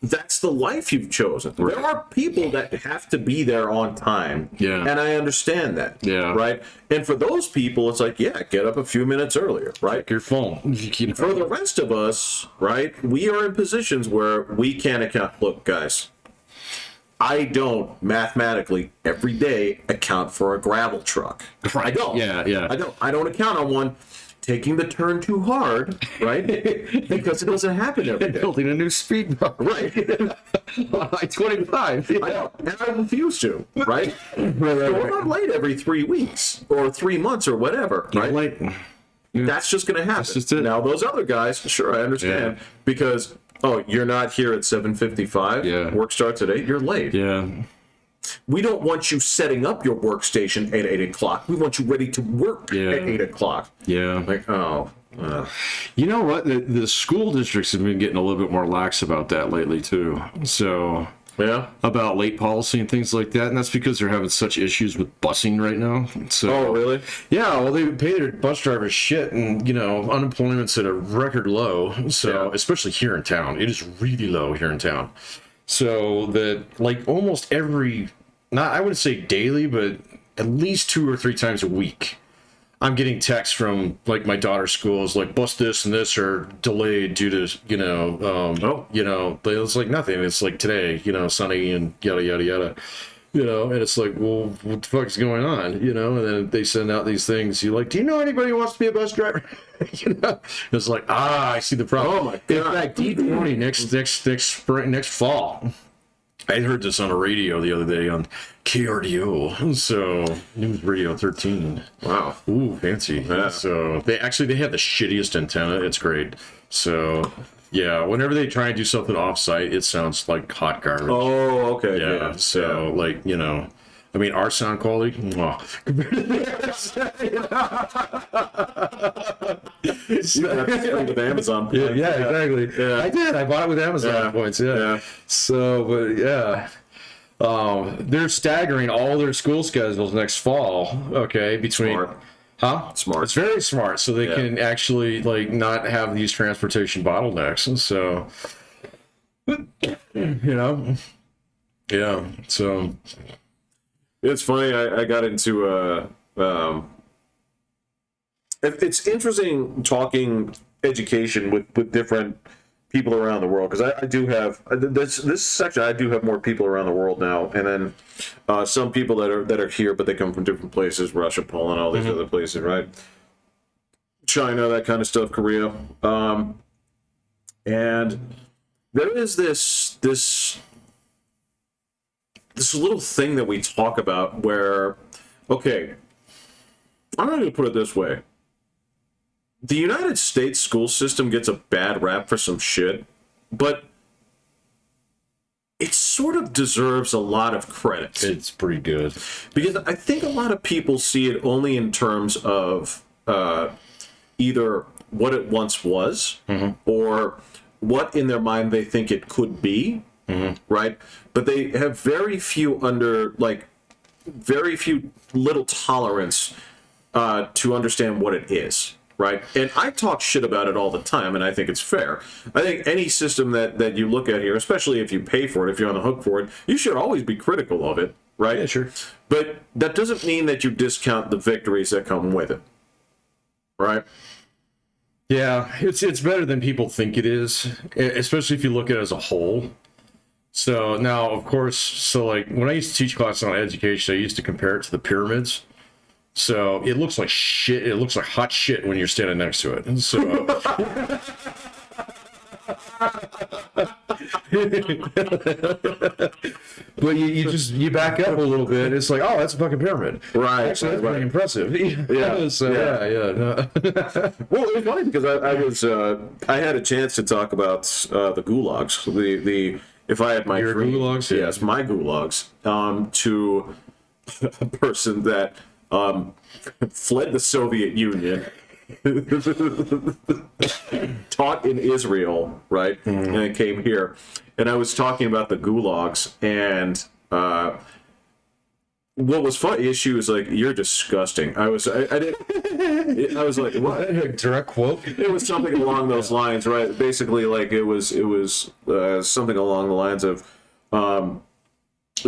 that's the life you've chosen. There are people that have to be there on time. Yeah. And I understand that. Yeah. Right? And for those people, it's like, yeah, get up a few minutes earlier, right? Your phone. For the rest of us, right, we are in positions where we can't account. Look, guys, I don't mathematically every day account for a gravel truck. I don't. Yeah. I don't account on one taking the turn too hard, right? Because it doesn't happen every day. Building a new speed bump. Right. I-25. I know, and I refuse to, right? So if I'm late every 3 weeks or 3 months or whatever, right? Late. That's just going to happen. just it. Now, those other guys, sure, I understand, because, you're not here at 7:55. Yeah. Work starts at 8, you're late. Yeah. We don't want you setting up your workstation at 8 o'clock. We want you ready to work at 8 o'clock. Yeah. Like, You know what? The school districts have been getting a little bit more lax about that lately, too. So, yeah. about late policy and things like that. And that's because they're having such issues with busing right now. So, Oh, really? yeah, well, they pay their bus drivers shit, and, unemployment's at a record low. So, especially here in town. It is really low here in town. So that, like, almost every, I wouldn't say daily, but at least 2 or 3 times a week, I'm getting texts from, like, my daughter's schools, like, bus this and this are delayed due to, it's like nothing. It's like today, sunny and yada, yada, yada, and it's like, well, what the fuck is going on, and then they send out these things. You're like, do you know anybody who wants to be a bus driver? It's like, I see the problem. Oh my God. In fact, D20 next fall. I heard this on a radio the other day on KRDO, so News Radio 13. Wow. Ooh, fancy. Yeah. So they have the shittiest antenna. It's great. So Yeah, whenever they try and do something off-site, it sounds like hot garbage. Oh, okay. Yeah, so like, you know, I mean, our sound quality, mwah. With Amazon. Yeah, exactly. Yeah. I did. I bought it with Amazon points. Yeah. So, but yeah. They're staggering all their school schedules next fall. Okay, between. Smart. Huh? Smart. It's very smart, so they can actually like not have these transportation bottlenecks, and so you know, yeah. So it's funny. I got into it's interesting talking education with different people around the world, because I do have this section. I do have more people around the world now, and then some people that are here, but they come from different places: Russia, Poland, all these other places, right? China, that kind of stuff, Korea, and there is this little thing that we talk about where, okay, I'm going to put it this way. The United States school system gets a bad rap for some shit, but it sort of deserves a lot of credit. it's pretty good. Because I think a lot of people see it only in terms of either what it once was or what in their mind they think it could be, right? But they have very few little tolerance to understand what it is. Right. And I talk shit about it all the time, and I think it's fair. I think any system that you look at here, especially if you pay for it, if you're on the hook for it, you should always be critical of it. Right. Yeah, sure. But that doesn't mean that you discount the victories that come with it. Right. Yeah, it's better than people think it is, especially if you look at it as a whole. So now, of course, so like when I used to teach classes on education, I used to compare it to the pyramids. So it looks like shit. It looks like hot shit when you're standing next to it. And so, but you back up a little bit. It's like, oh, that's a fucking pyramid. Right. Actually, that's pretty impressive. Yeah. So no. Well, it was funny because I had a chance to talk about the gulags. The if I had my Your dream, gulags? yes, my gulags, to a person that fled the Soviet Union, taught in Israel, right, and I came here, and I was talking about the gulags, and what was funny is she was like, "You're disgusting." I was like, "What?" Direct quote. It was something along those lines, right? Basically, like it was something along the lines of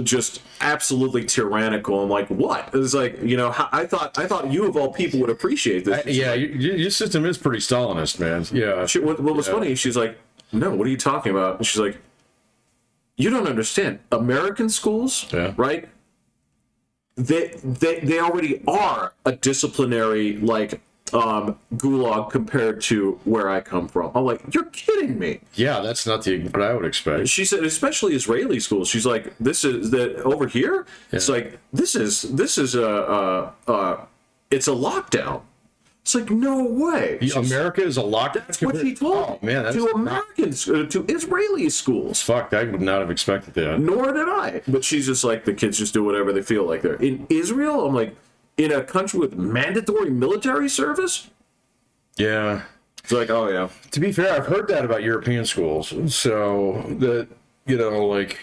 just absolutely tyrannical. I'm like, what? It was like, you know, I thought you of all people would appreciate this. Your system is pretty Stalinist, man. Yeah. What was funny is she's like, no, what are you talking about? And she's like, you don't understand. American schools, right? They already are a disciplinary gulag compared to where I come from. I'm like, you're kidding me. Yeah, that's not what I would expect. She said, especially Israeli schools. She's like, this is that over here. Yeah. It's like this is it's a lockdown. It's like, no way. America is a lockdown. That's what she told me. To Americans, to Israeli schools. Fuck, I would not have expected that. Nor did I. But she's just like, the kids just do whatever they feel like. They're in Israel. I'm like, in a country with mandatory military service? Yeah. It's like, oh, yeah. To be fair, I've heard that about European schools. So, that, you know, like...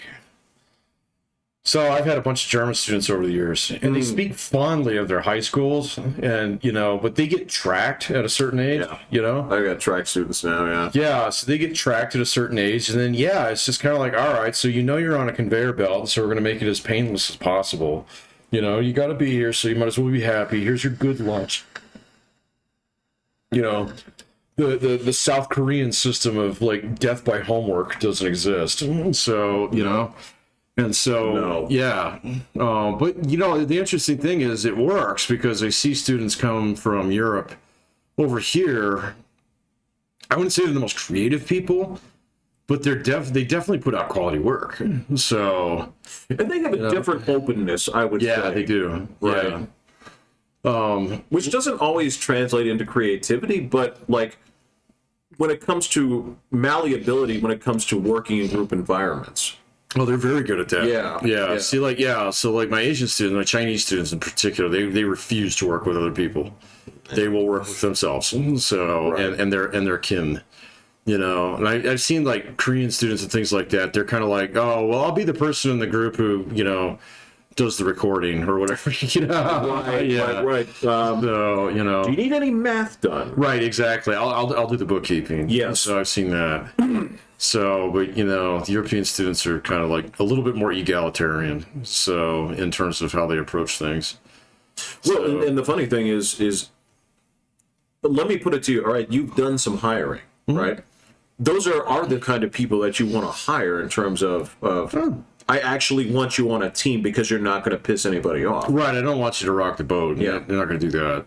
So, I've had a bunch of German students over the years, and they speak fondly of their high schools, and, you know, but they get tracked at a certain age, you know? I've got track students now, yeah. Yeah, so they get tracked at a certain age, and then, it's just kind of like, all right, so you know you're on a conveyor belt, so we're going to make it as painless as possible. You know, you got to be here, so you might as well be happy. Here's your good lunch. You know, the South Korean system of, like, death by homework doesn't exist. So, you know, and so, but, you know, the interesting thing is it works because I see students come from Europe over here. I wouldn't say they're the most creative people, but they definitely put out quality work. So, and they have a different openness, I would say. Yeah, they do. Right. Yeah. Which doesn't always translate into creativity, but like when it comes to malleability, when it comes to working in group environments. Oh, they're very good at that. Yeah. See, so like my Asian students, my Chinese students in particular, they refuse to work with other people. They will work with themselves. So Right. and their kin. And I've seen like Korean students and things like that. They're kind of like, oh, well, I'll be the person in the group who, does the recording or whatever. Right. So, Do you need any math done? right, exactly. I'll do the bookkeeping. Yes. So I've seen that. So, but the European students are kind of like a little bit more egalitarian. So in terms of how they approach things. Well, and the funny thing is, let me put it to you. All right, you've done some hiring, right? Those are the kind of people that you want to hire in terms of I actually want you on a team because you're not going to piss anybody off. Right. I don't want you to rock the boat. Yeah. They're not going to do that.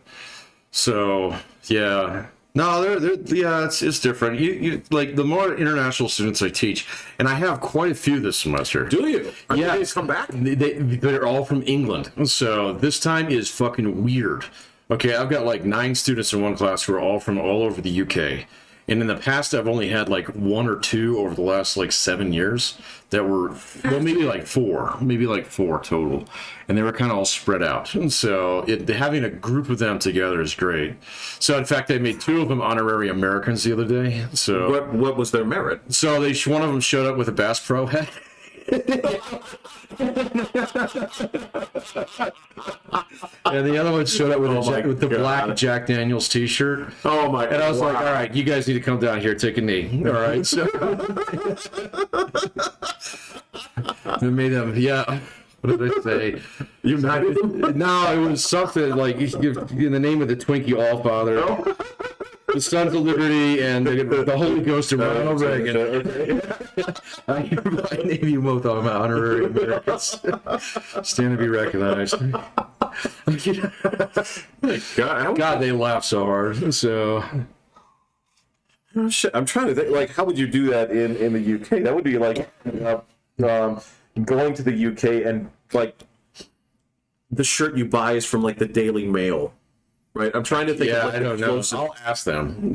So, yeah. No, it's different. You like the more international students I teach, and I have quite a few this semester. Do you? Yeah. They come back? They're all from England. So this time is fucking weird. Okay, I've got like 9 students in one class who are all from all over the UK. And in the past, I've only had like 1 or 2 over the last like 7 years that were, well, maybe like 4 total. And they were kind of all spread out. And so having a group of them together is great. So in fact, I made 2 of them honorary Americans the other day. So What was their merit? So one of them showed up with a Bass Pro hat. And the other one showed up with the black Jack Daniels t-shirt. Oh my! And I was like, all right, you guys need to come down here, take a knee. All right. So they made them, yeah. What did they say? United? No, it was something like in the name of the Twinkie Allfather. The Sons of Liberty and the Holy Ghost of Ronald Reagan. I name you both of them honorary Americans. Stand to be recognized. God, they laugh so hard. So, Oh, shit. I'm trying to think. Like, how would you do that in the UK? That would be like going to the UK and like the shirt you buy is from like the Daily Mail, right? I'm trying to think. yeah, of I don't know. I'll ask them.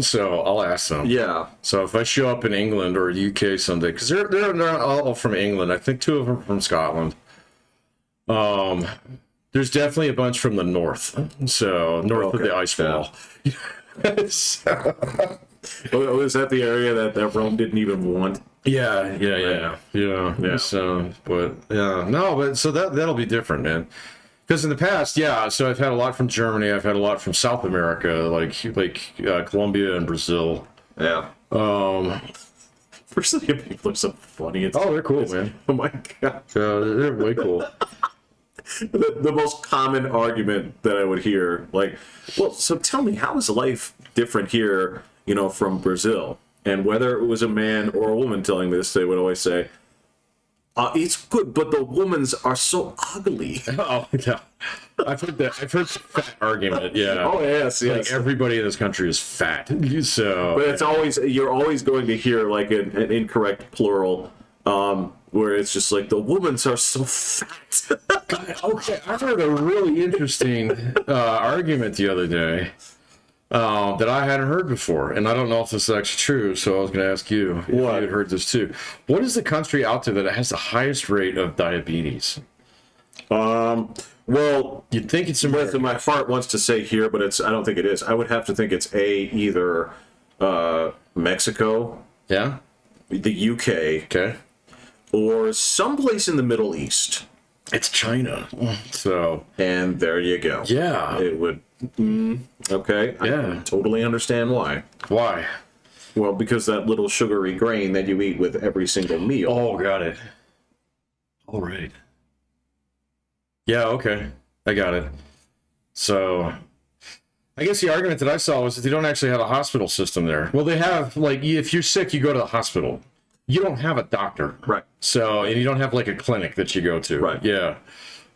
Yeah. So if I show up in England or UK someday, because they're all from England. I think 2 of them from Scotland. There's definitely a bunch from the north. So north of the ice wall. Oh, is that the area that Rome didn't even want? Yeah. So, but yeah, no, but so that'll be different, man. Because in the past, yeah, so I've had a lot from Germany. I've had a lot from South America, like Colombia and Brazil. Yeah. Brazilian people are so funny. They're cool, man. Oh my god. They're way cool. The most common argument that I would hear, like, well, so tell me, how is life different here, from Brazil? And whether it was a man or a woman telling me this, they would always say, it's good, but the women's are so ugly. Oh, yeah. I've heard that. I've heard the fat argument, yeah. Oh, yes. Like everybody in this country is fat. So, But you're always going to hear like an incorrect plural, where it's just like the women's are so fat. God, okay, I heard a really interesting argument the other day that I hadn't heard before, and I don't know if this is actually true. So I was going to ask you if you had heard this too. What is the country out there that has the highest rate of diabetes? Well, You'd think it's America. my heart wants to say here, but I don't think it is. I would have to think it's either Mexico, Yeah. the UK, Okay. or someplace in the Middle East. It's China. So And there you go. yeah. It would. Okay. I Yeah. can totally understand why. Why? Well, because that little sugary grain that you eat with every single meal. Oh, got it. All right. Yeah, okay. I got it. So, I guess the argument that I saw was that they don't actually have a hospital system there. Well, they have, like, if you're sick, you go to the hospital. You don't have a doctor. Right. So, and you don't have, like, a clinic that you go to. Right. Yeah.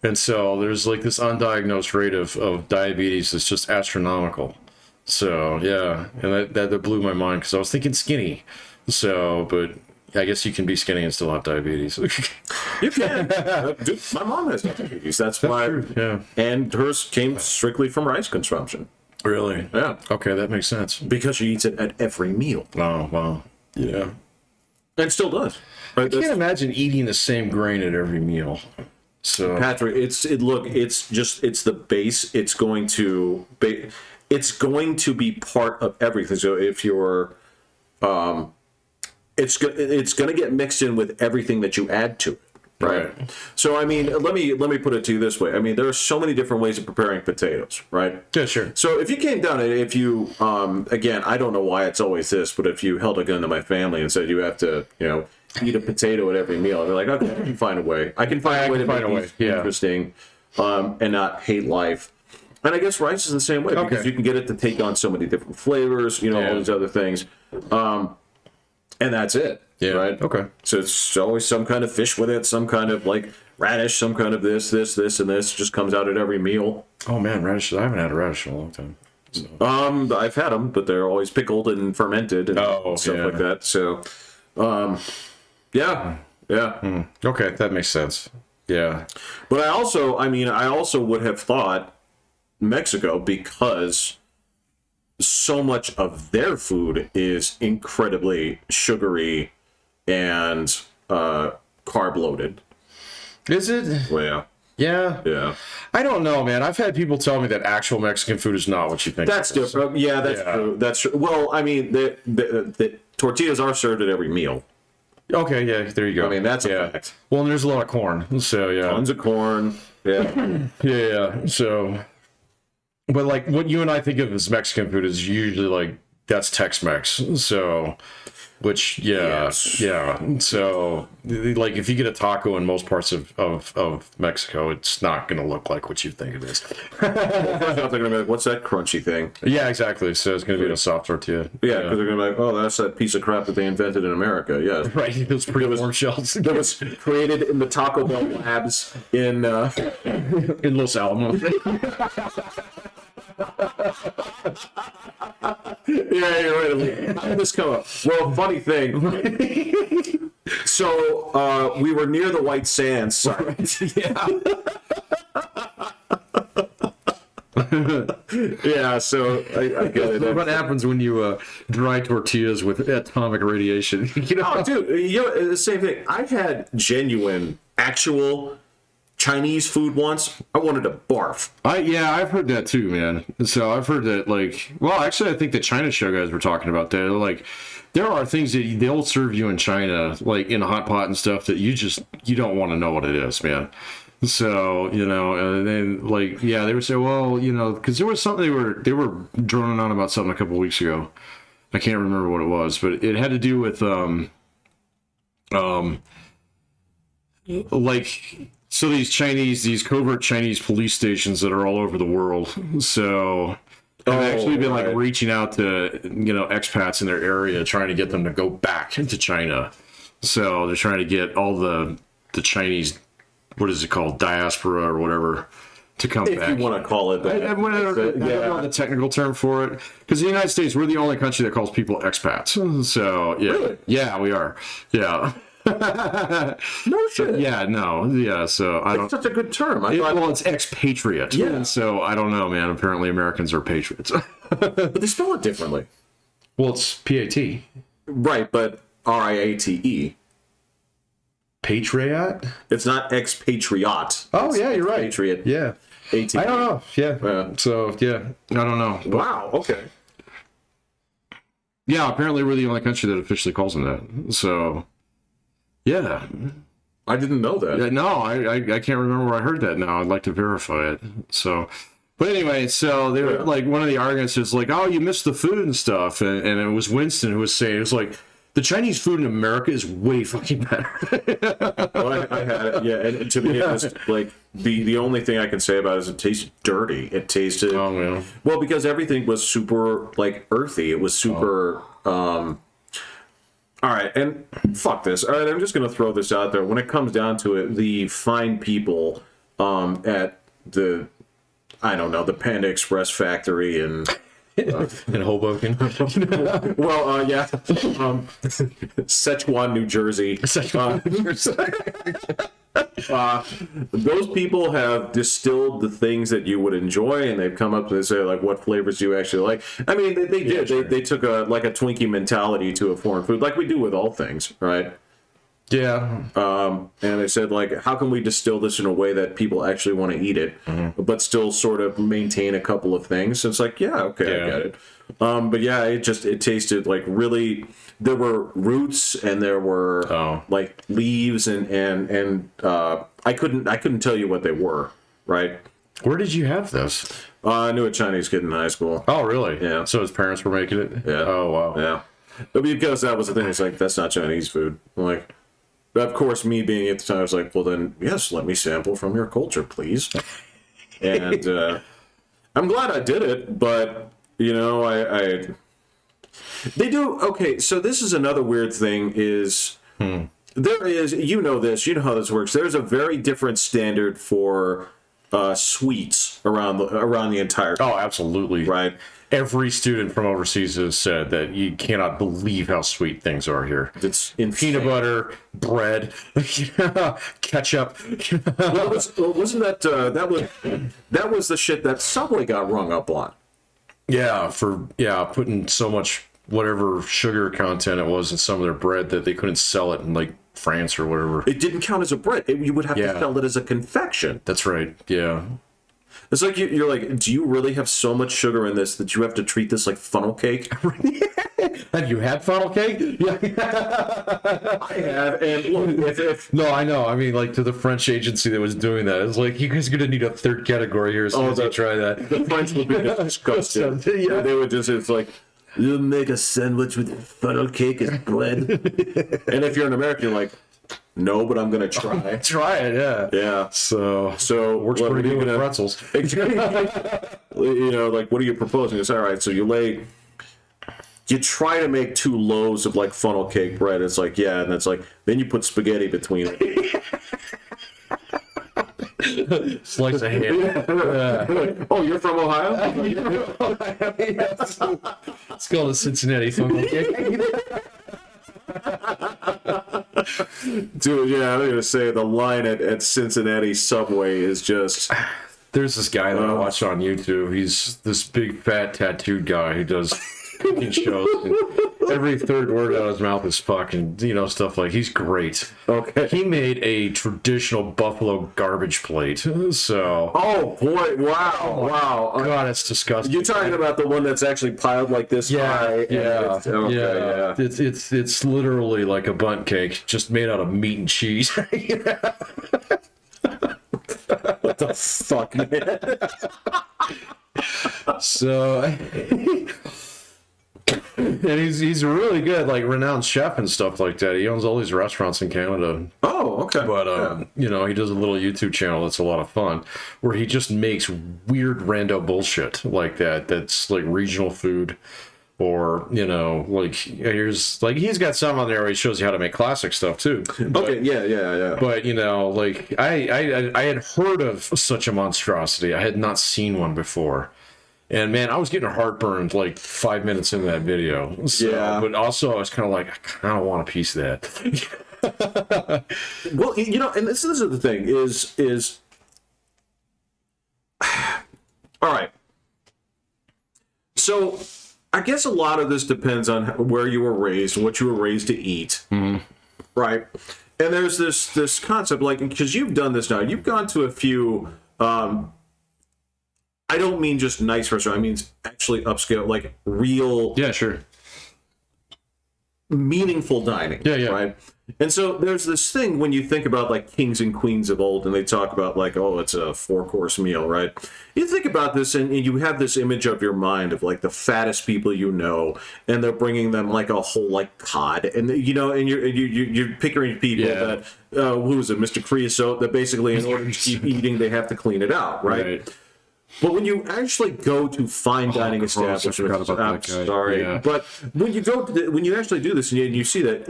And so, there's, like, this undiagnosed rate of diabetes that's just astronomical. So, yeah. And that blew my mind because I was thinking skinny. So, but I guess you can be skinny and still have diabetes. You can. Dude, my mom has diabetes. That's why. true, yeah. And hers came strictly from rice consumption. Really? Yeah. Okay, that makes sense. Because she eats it at every meal. Oh, wow. Yeah. And still does. I Right? can't imagine eating the same grain at every meal. So Patrick, it's the base. It's going to be part of everything. So if you're, it's going to get mixed in with everything that you add to it. Right. So I mean, let me put it to you this way. I mean, there are so many different ways of preparing potatoes, right? yeah, sure. So if you came down and if you, again, I don't know why it's always this, but if you held a gun to my family and said you have to, eat a potato at every meal, they're like, okay, I can find a way. I can find a way to make it interesting, and not hate life. And I guess rice is the same way because you can get it to take on so many different flavors, all these other things, and that's it. Yeah. Right. Okay. So it's always some kind of fish with it, some kind of like radish, some kind of this, and this just comes out at every meal. Oh man, radish! I haven't had a radish in a long time. So. I've had them, but they're always pickled and fermented and stuff like that. So, yeah. Okay, that makes sense. Yeah. But I also would have thought Mexico, because so much of their food is incredibly sugary and carb loaded. Is it? Well, Yeah. I don't know, man. I've had people tell me that actual Mexican food is not what you think. that's different. Yeah, that's true. That's true. Well, I mean, the tortillas are served at every meal. Okay, yeah, there you go. I mean, that's a fact. Well, and there's a lot of corn, so yeah. Tons of corn. Yeah. Yeah, so... But, like, what you and I think of as Mexican food is usually, like, that's Tex-Mex, so... Which, yeah. So, like, if you get a taco in most parts of Mexico, it's not going to look like what you think it is. They're going to be like, what's that crunchy thing? Yeah, exactly. So it's going to be a soft tortilla. Yeah, because they're going to be like, oh, that's that piece of crap that they invented in America. Yeah. Right, those pre-warm shells. That was created in the Taco Bell labs in Los Alamos. Yeah, you're right. How did this come up? Well, funny thing. So we were near the White Sands. Sorry. Yeah. So I get it. What happens when you dry tortillas with atomic radiation? Oh, dude, the same thing. I've had genuine, actual Chinese food once. I wanted to barf. I've heard that too, man. So I've heard that, like, well, actually, I think the China show guys were talking about that. Like, there are things that they'll serve you in China, like in a hot pot and stuff, that you don't want to know what it is, man. So, and then, like, yeah, they would say, well, because there was something they were droning on about something a couple weeks ago. I can't remember what it was, but it had to do with like. So these covert Chinese police stations that are all over the world. So have actually been like reaching out to, expats in their area, trying to get them to go back into China. So they're trying to get all the Chinese, what is it called, diaspora or whatever, to come back. If you want to call it that. I don't know the technical term for it. Because in the United States, we're the only country that calls people expats. So, yeah. Really? Yeah, we are. Yeah. No shit. Yeah, no. Yeah, so I don't... It's such a good term. Well, it's expatriate. Yeah. So I don't know, man. Apparently Americans are patriots. But they spell it differently. Well, it's PAT. Right, but RIATE. Patriot? It's not expatriate. Oh, yeah, you're right. Patriot. Yeah. AT. I don't know. Yeah. So, yeah, I don't know. But, Wow, okay. yeah, apparently we're the only country that officially calls them that. So, yeah. I didn't know that. Yeah, no, I can't remember where I heard that now. I'd like to verify it. So, but anyway, so they were like, one of the arguments is like, oh, you missed the food and stuff. And it was Winston who was saying, it was like, the Chinese food in America is way fucking better. Well, I had it, yeah. And to be honest, like, the only thing I can say about it is it tasted dirty. It tasted, well, because everything was super, like, earthy. It was super, all right, and fuck this. All right, I'm just going to throw this out there. When it comes down to it, the fine people at the, I don't know, the Panda Express factory and... in Hoboken. Well, yeah. Szechuan, New Jersey. Those people have distilled the things that you would enjoy, and they've come up and say like, what flavors do you actually like? I mean, they did. Sure. They took a Twinkie mentality to a foreign food, like we do with all things, right? Yeah. And they said, like, how can we distill this in a way that people actually want to eat it, but still sort of maintain a couple of things? So it's like, yeah, okay, I get it. But yeah, it tasted like really. There were roots and there were like leaves and I couldn't tell you what they were. Right. Where did you have this? I knew a Chinese kid in high school. Oh, really? Yeah. So his parents were making it. Yeah. Oh, wow. Yeah. But because that was the thing. It's like, that's not Chinese food. I'm like. Of course, me being at the time, I was like, well, then, yes, let me sample from your culture, please. And I'm glad I did it, but, you know, they do, okay, so this is another weird thing is, there is, you know this, you know how this works, there's a very different standard for sweets around the entire country. Oh, absolutely. Right. Every student from overseas has said that you cannot believe how sweet things are here. It's insane. Peanut butter, bread, ketchup. Wasn't that was the shit that Subway got rung up on? Yeah, putting so much whatever sugar content it was in some of their bread that they couldn't sell it in like France or whatever. It didn't count as a bread. You would have to sell it as a confection. That's right. Yeah. It's like you're like, do you really have so much sugar in this that you have to treat this like funnel cake? Have you had funnel cake? Yeah, I have. And look, if no, I know. I mean, like to the French agency that was doing that, it's like you guys are gonna need a third category here as soon as you try that. The French would be disgusted. Yeah. They would just, it's like, you make a sandwich with funnel cake as bread. And if you're an American, you're like, no, but I'm gonna try. Try it, yeah. Yeah. So works pretty good with pretzels. You know, like, what are you proposing? It's all right. So you try to make 2 loaves of like funnel cake bread. It's like, yeah, and it's like, then you put spaghetti between it. Slice of ham. Oh, you're from Ohio? It's called a Cincinnati funnel cake. Dude, yeah, I'm gonna say the line at Cincinnati Subway is just. There's this guy that I watch on YouTube. He's this big fat tattooed guy who does cooking shows. And every third word out of his mouth is fucking, stuff like. He's great. Okay. He made a traditional buffalo garbage plate. So. Oh boy! Wow! God, it's disgusting. You're talking about the one that's actually piled like this high. Yeah. It's literally like a bundt cake, just made out of meat and cheese. What the fuck, man? So, and he's a really good, like, renowned chef and stuff like that. He owns all these restaurants in Canada. Oh, okay. But he does a little YouTube channel that's a lot of fun, where he just makes weird rando bullshit like that. That's like regional food. Or, like, here's, like, he's got some on there where he shows you how to make classic stuff, too. Okay, yeah. But, like, I had heard of such a monstrosity. I had not seen one before. And, man, I was getting heartburned, like, 5 minutes into that video. So, yeah. But also, I was kind of like, I kind of want a piece of that. Well, and this is the thing, is... All right. So... I guess a lot of this depends on where you were raised and what you were raised to eat, right? And there's this concept, like, because you've done this now, you've gone to a few. I don't mean just nice restaurants. I mean actually upscale, like real, sure, meaningful dining, right? And so there's this thing when you think about like kings and queens of old, and they talk about like, oh, it's a 4-course meal, right? You think about this, and you have this image of your mind of like the fattest people and they're bringing them like a whole like cod, and and you're picturing people that who is it, Mr. Creosote, that basically in order to keep eating they have to clean it out, right? But when you actually go to fine dining establishments, I'm sorry, but when you go to when you actually do this and you see that,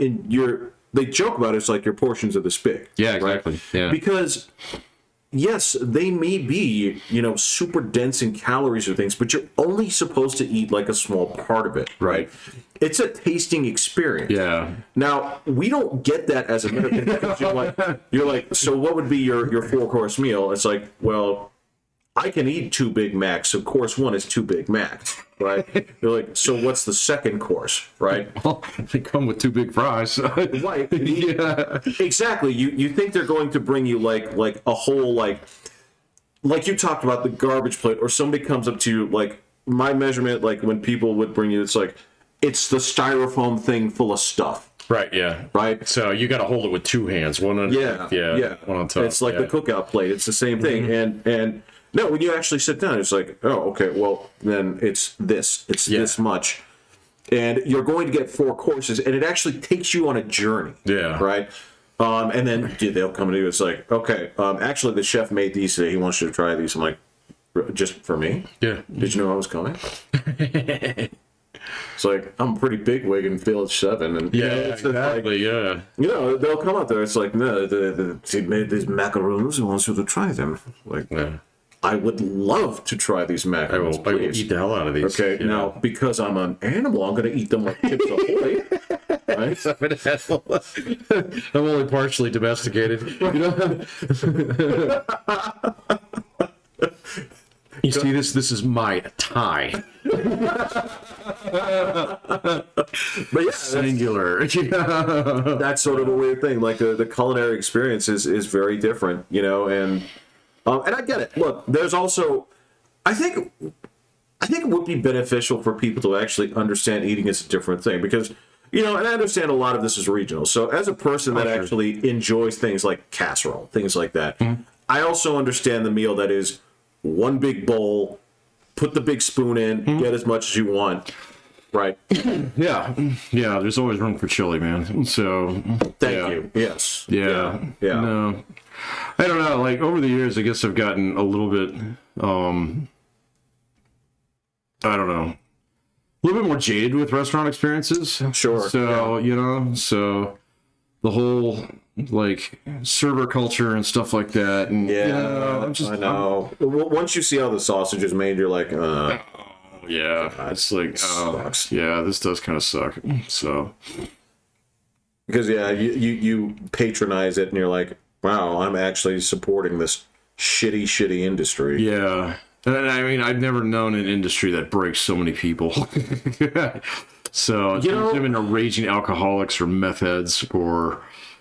they joke about it, it's like your portions of the spig. Yeah, exactly. Right? Yeah. Because yes, they may be, super dense in calories or things, but you're only supposed to eat like a small part of it, right? It's a tasting experience. Yeah. Now, we don't get that as Americans because you're like, so what would be your 4-course meal? It's like, well, I can eat 2 Big Macs, so course 1 is 2 Big Macs, right? You're like, so what's the second course, right? Well, they come with 2 big fries. Right. Yeah. Exactly. You think they're going to bring you like a whole like you talked about the garbage plate, or somebody comes up to you, like my measurement, like when people would bring you, it's like it's the styrofoam thing full of stuff. Right, yeah. Right? So you got to hold it with 2 hands, one on one on top. It's like the cookout plate. It's the same thing. And no, when you actually sit down, it's like, oh, okay, well, then it's this. It's this much. And you're going to get 4 courses, and it actually takes you on a journey. Yeah. Right? And then they'll come to you, it's like, okay, actually the chef made these today. He wants you to try these. I'm like, just for me? Yeah. Did you know I was coming? It's like, I'm a pretty big wig in Village 7. And, it's exactly, like, they'll come out there. It's like, no, he made these macaroons. He wants you to try them. Like, I would love to try these macarons. I will eat the hell out of these. Okay, now, because I'm an animal, I'm going to eat them like Chips Ahoy. Right? I'm only partially domesticated. You see this? This is my tie. But yeah, Singular. that's sort of a weird thing. Like the culinary experience is very different, and I get it. Look, there's also, I think it would be beneficial for people to actually understand eating is a different thing because, and I understand a lot of this is regional. So as a person that actually enjoys things like casserole, things like that, I also understand the meal that is one big bowl, put the big spoon in, get as much as you want. Right. Yeah. There's always room for chili, man. So thank you. Yes. Yeah. No, I don't know. Like over the years, I guess I've gotten a little bit, I don't know, a little bit more jaded with restaurant experiences. Sure. So so the whole like server culture and stuff like that. And I know. Once you see how the sausage is made, you're like, it's like, sucks. This does kind of suck. So because you patronize it and you're like, wow, I'm actually supporting this shitty industry. Yeah. And I mean, I've never known an industry that breaks so many people. So it's even raging alcoholics or meth heads or,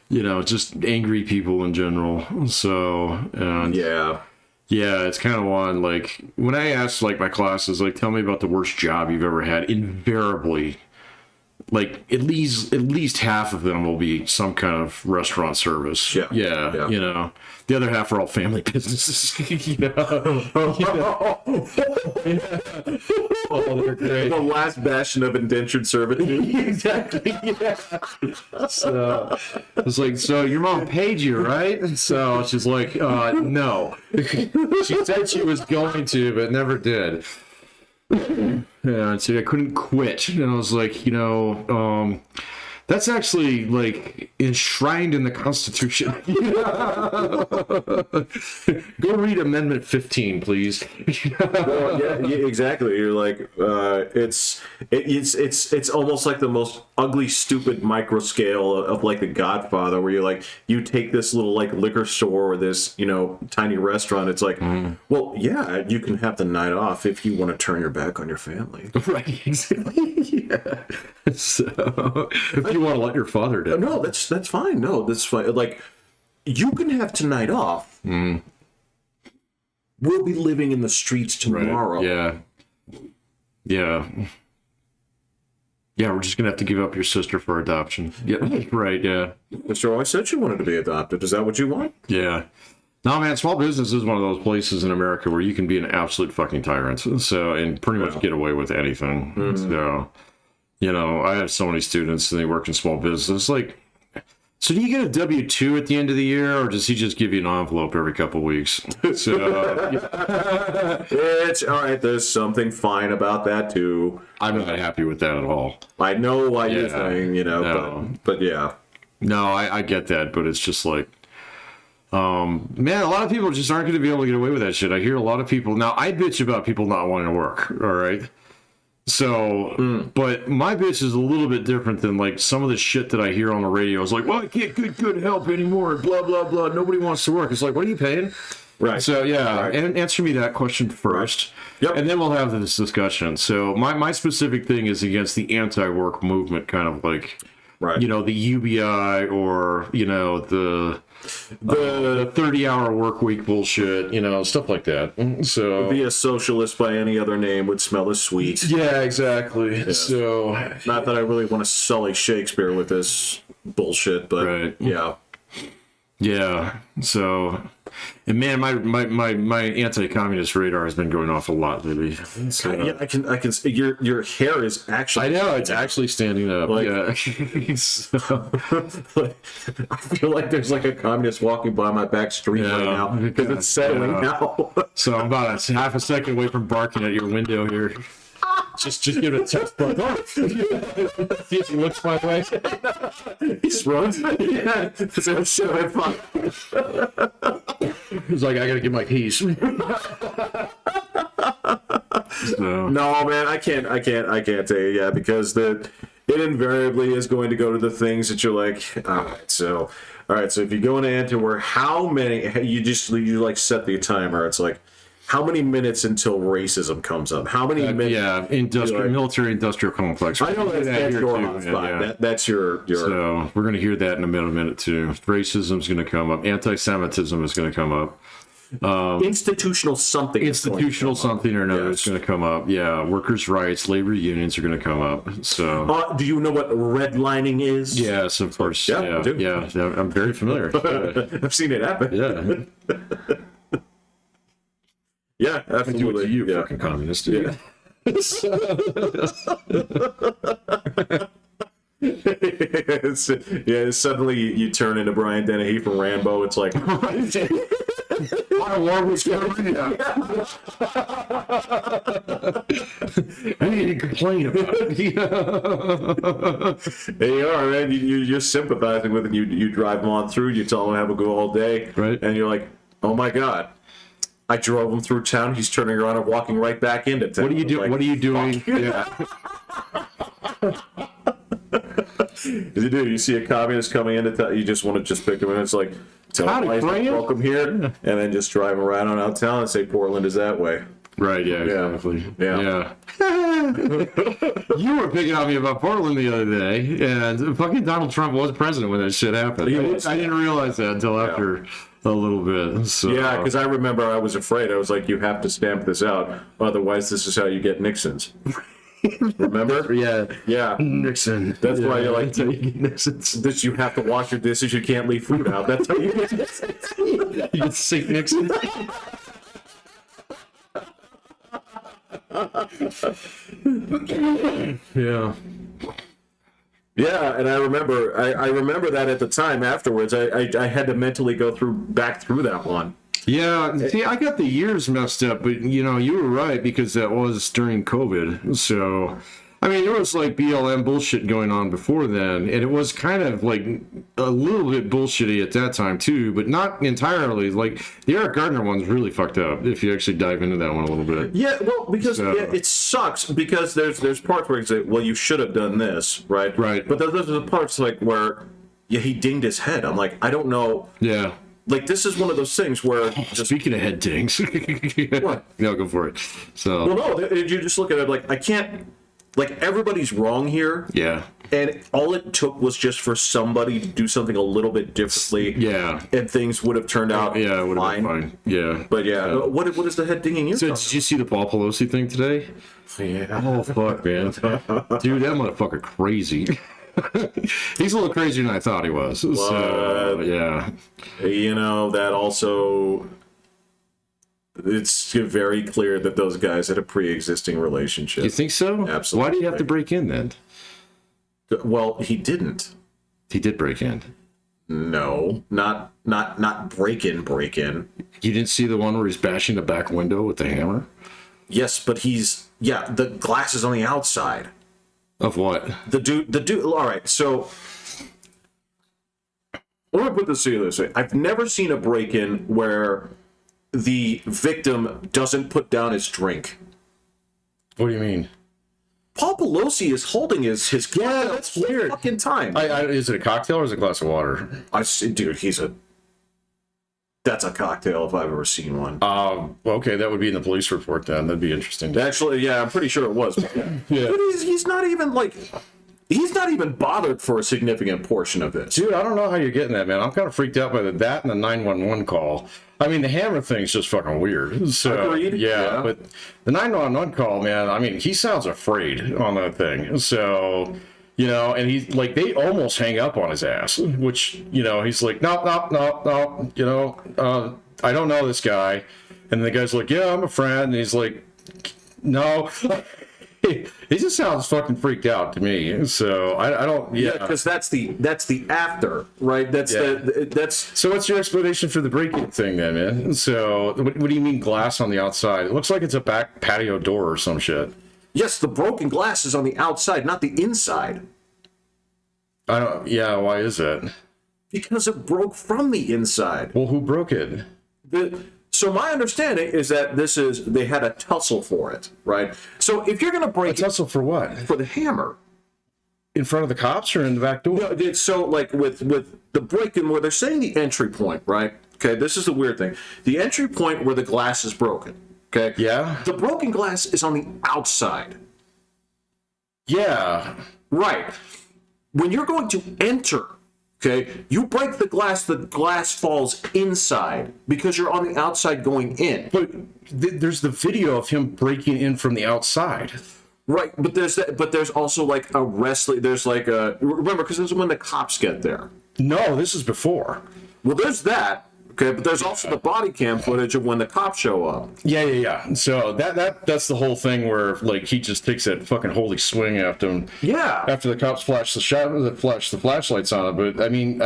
just angry people in general. So, and yeah, it's kind of one, like, when I ask, like, my classes, like, tell me about the worst job you've ever had, invariably, like, at least half of them will be some kind of restaurant service. Yeah. The other half are all family businesses. Oh, they're great. The last bastion of indentured servitude. Exactly. Yeah. So it's like, so your mom paid you, right? So she's like, no. She said she was going to, but never did. And so I couldn't quit. And I was like, that's actually like enshrined in the Constitution. Go read Amendment 15, please. Well, yeah, exactly. You're like, it's almost like the most ugly, stupid micro scale of like The Godfather, where you're like, you take this little like liquor store or this tiny restaurant. It's like, well, yeah, you can have the night off if you want to turn your back on your family. Right. Exactly. Yeah. So if you want to let your father down. No, that's fine. No, that's fine. Like, you can have tonight off. We'll be living in the streets tomorrow. Right. Yeah. We're just gonna have to give up your sister for adoption. Yeah. Right. Yeah. Mr. O, I said you wanted to be adopted. Is that what you want? Yeah. No, man, small business is one of those places in America where you can be an absolute fucking tyrant. So, and pretty much get away with anything. So, I have so many students and they work in small business. Like, so do you get a W-2 at the end of the year, or does he just give you an envelope every couple of weeks? So, it's all right. There's something fine about that too. I'm not happy with that at all. I know why you're saying, no. but yeah. No, I get that, but it's just like, Man, a lot of people just aren't going to be able to get away with that shit. I hear a lot of people now. I bitch about people not wanting to work. All right. So, but my bitch is a little bit different than like some of the shit that I hear on the radio. It's like, well, I can't get good help anymore. Blah blah blah. Nobody wants to work. It's like, what are you paying? Right. So yeah, Right. and answer me that question first. Yep. And then we'll have this discussion. So my specific thing is against the anti-work movement, kind of like, Right. you know, the UBI or, you know, the 30-hour work week bullshit, you know, stuff like that. So Be a socialist by any other name would smell as sweet. yeah, exactly. So Not that I really want to sully Shakespeare with this bullshit, but Right. yeah. yeah, so and man, my anti-communist radar has been going off a lot lately. So, Yeah, I can see your hair is actually. I know it's actually standing up. Like- yeah, so, I feel like there's like a communist walking by my back street right Yeah. now because it's settling Yeah. now. so I'm about a half a second away from barking at your window here. Just give it a test, bud. See if he looks my way. He's runs. Yeah. So shit, I fuck. He's like, I gotta get my keys. So, No, man, I can't tell you, yeah, because it invariably is going to go to the things that you're like, all right, so if you go into anti-war, how many, you like set the timer, it's like, how many minutes until racism comes up? How many minutes? yeah, military industrial complex. I know that's here your too, hotspot. yeah. That's your. So we're gonna hear that in a minute too. Racism's gonna come up. Anti-Semitism is gonna come up. Institutional something. is going to Institutional come up. something or another Yes. is going to come up. Yeah, workers' rights, labor unions are going to come up. So Do you know what redlining is? yes, of course. Yeah, I Yeah, do. yeah, I'm very familiar. I've seen it happen. Yeah, Yeah, do it absolutely. to you, Yeah. fucking communist. Yeah. Suddenly you turn into Brian Dennehy from Rambo. It's like, My war was coming. I need to complain about it. there you are, man. You're sympathizing with it. You drive them on through. You tell them have a good all day, Right. And you're like, oh my god, I drove him through town. He's turning around and walking right back into town. What are you doing? Like, What are you doing? Yeah. You do. You see a communist coming into town, you just want to just pick him and it's like, tell Howdy, him friend. welcome here, and then just drive him around on out town and say Portland is that way. Right. Yeah. Exactly. Yeah. You were picking on me about Portland the other day, and fucking Donald Trump was president when that shit happened. He was. I didn't realize that until after a little bit. So. Yeah, because I remember I was afraid. I was like, you have to stamp this out, otherwise this is how you get Nixons. Remember? Yeah. Yeah. Nixon. That's why you're like, that's how you get Nixons. this you have to wash your dishes. You can't leave food out. That's how you get Nixons. You get St. Nixon. Yeah. Yeah, and I remember that at the time. Afterwards, I had to mentally go back through that one. Yeah, see, I got the years messed up, but you know, you were right because that was during COVID. So, I mean, there was like BLM bullshit going on before then, and it was kind of like a little bit bullshitty at that time too, but not entirely. Like the Eric Gardner one's really fucked up if you actually dive into that one a little bit. Yeah, well, because So- it sucks because there's parts where you say, well, you should have done this, right? Right. But those are the parts like where, yeah, he dinged his head. I'm like, I don't know. Yeah. Like, this is one of those things where just, Speaking of head dings, What? Yeah, go for it. So, well, no, you just look at it like, I can't, like, everybody's wrong here. yeah, And all it took was just for somebody to do something a little bit differently. yeah, And things would have turned out yeah, it would have been fine. Yeah. But yeah, what is the head dinging you? So did you see the Paul Pelosi thing today? Yeah. Oh fuck, man, dude, that motherfucker crazy. He's a little crazier than I thought he was. So yeah, You know, that also, it's very clear that those guys had a pre-existing relationship. you think so? Absolutely. Why do you have to break in then? Well, he didn't. He did break in. No, not break in. You didn't see the one where he's bashing the back window with the hammer? Yes, but the glass is on the outside. Of what? The dude, all right, so Let me put this to you this way. I've never seen a break-in where the victim doesn't put down his drink. What do you mean? Paul Pelosi is holding his Yeah, that's weird. fucking time. Is it a cocktail or is it a glass of water? Dude, that's a cocktail if I've ever seen one. Okay, that would be in the police report then. That'd be interesting. Actually, yeah, I'm pretty sure it was. But Yeah. But he's not even bothered for a significant portion of this. Dude, I don't know how you're getting that, man. I'm kind of freaked out by that and the 911 call. I mean, the hammer thing's just fucking weird. So, Agreed. yeah, but the 911 call, man, I mean, he sounds afraid on that thing. So, and he's like, they almost hang up on his ass, which, he's like, no, I don't know this guy. And the guy's like, yeah, I'm a friend. And he's like, no. He just sounds fucking freaked out to me. So I don't. Yeah, because that's the after, right? That's. So what's your explanation for the break-in thing then, man? So what do you mean glass on the outside? It looks like it's a back patio door or some shit. Yes, the broken glass is on the outside, not the inside. I don't. Yeah, why is that? Because it broke from the inside. Well, who broke it? So my understanding is that they had a tussle for it, right? So if you're going to break A tussle for what? for the hammer, In front of the cops or in the back door? so like with the break-in where they're saying the entry point, right? Okay, this is the weird thing. The entry point where the glass is broken, okay? Yeah. The broken glass is on the outside. Yeah. Right. When you're going to enter, okay, you break the glass falls inside because you're on the outside going in. But there's the video of him breaking in from the outside. Right, but there's also like a wrestling. There's like a remember because this is when the cops get there. No, this is before. Well, there's that. Okay, but there's also the body cam footage of when the cops show up. Yeah. So that's the whole thing where like he just takes that fucking holy swing after him. Yeah. After the cops flash the flashlights on it, but I mean,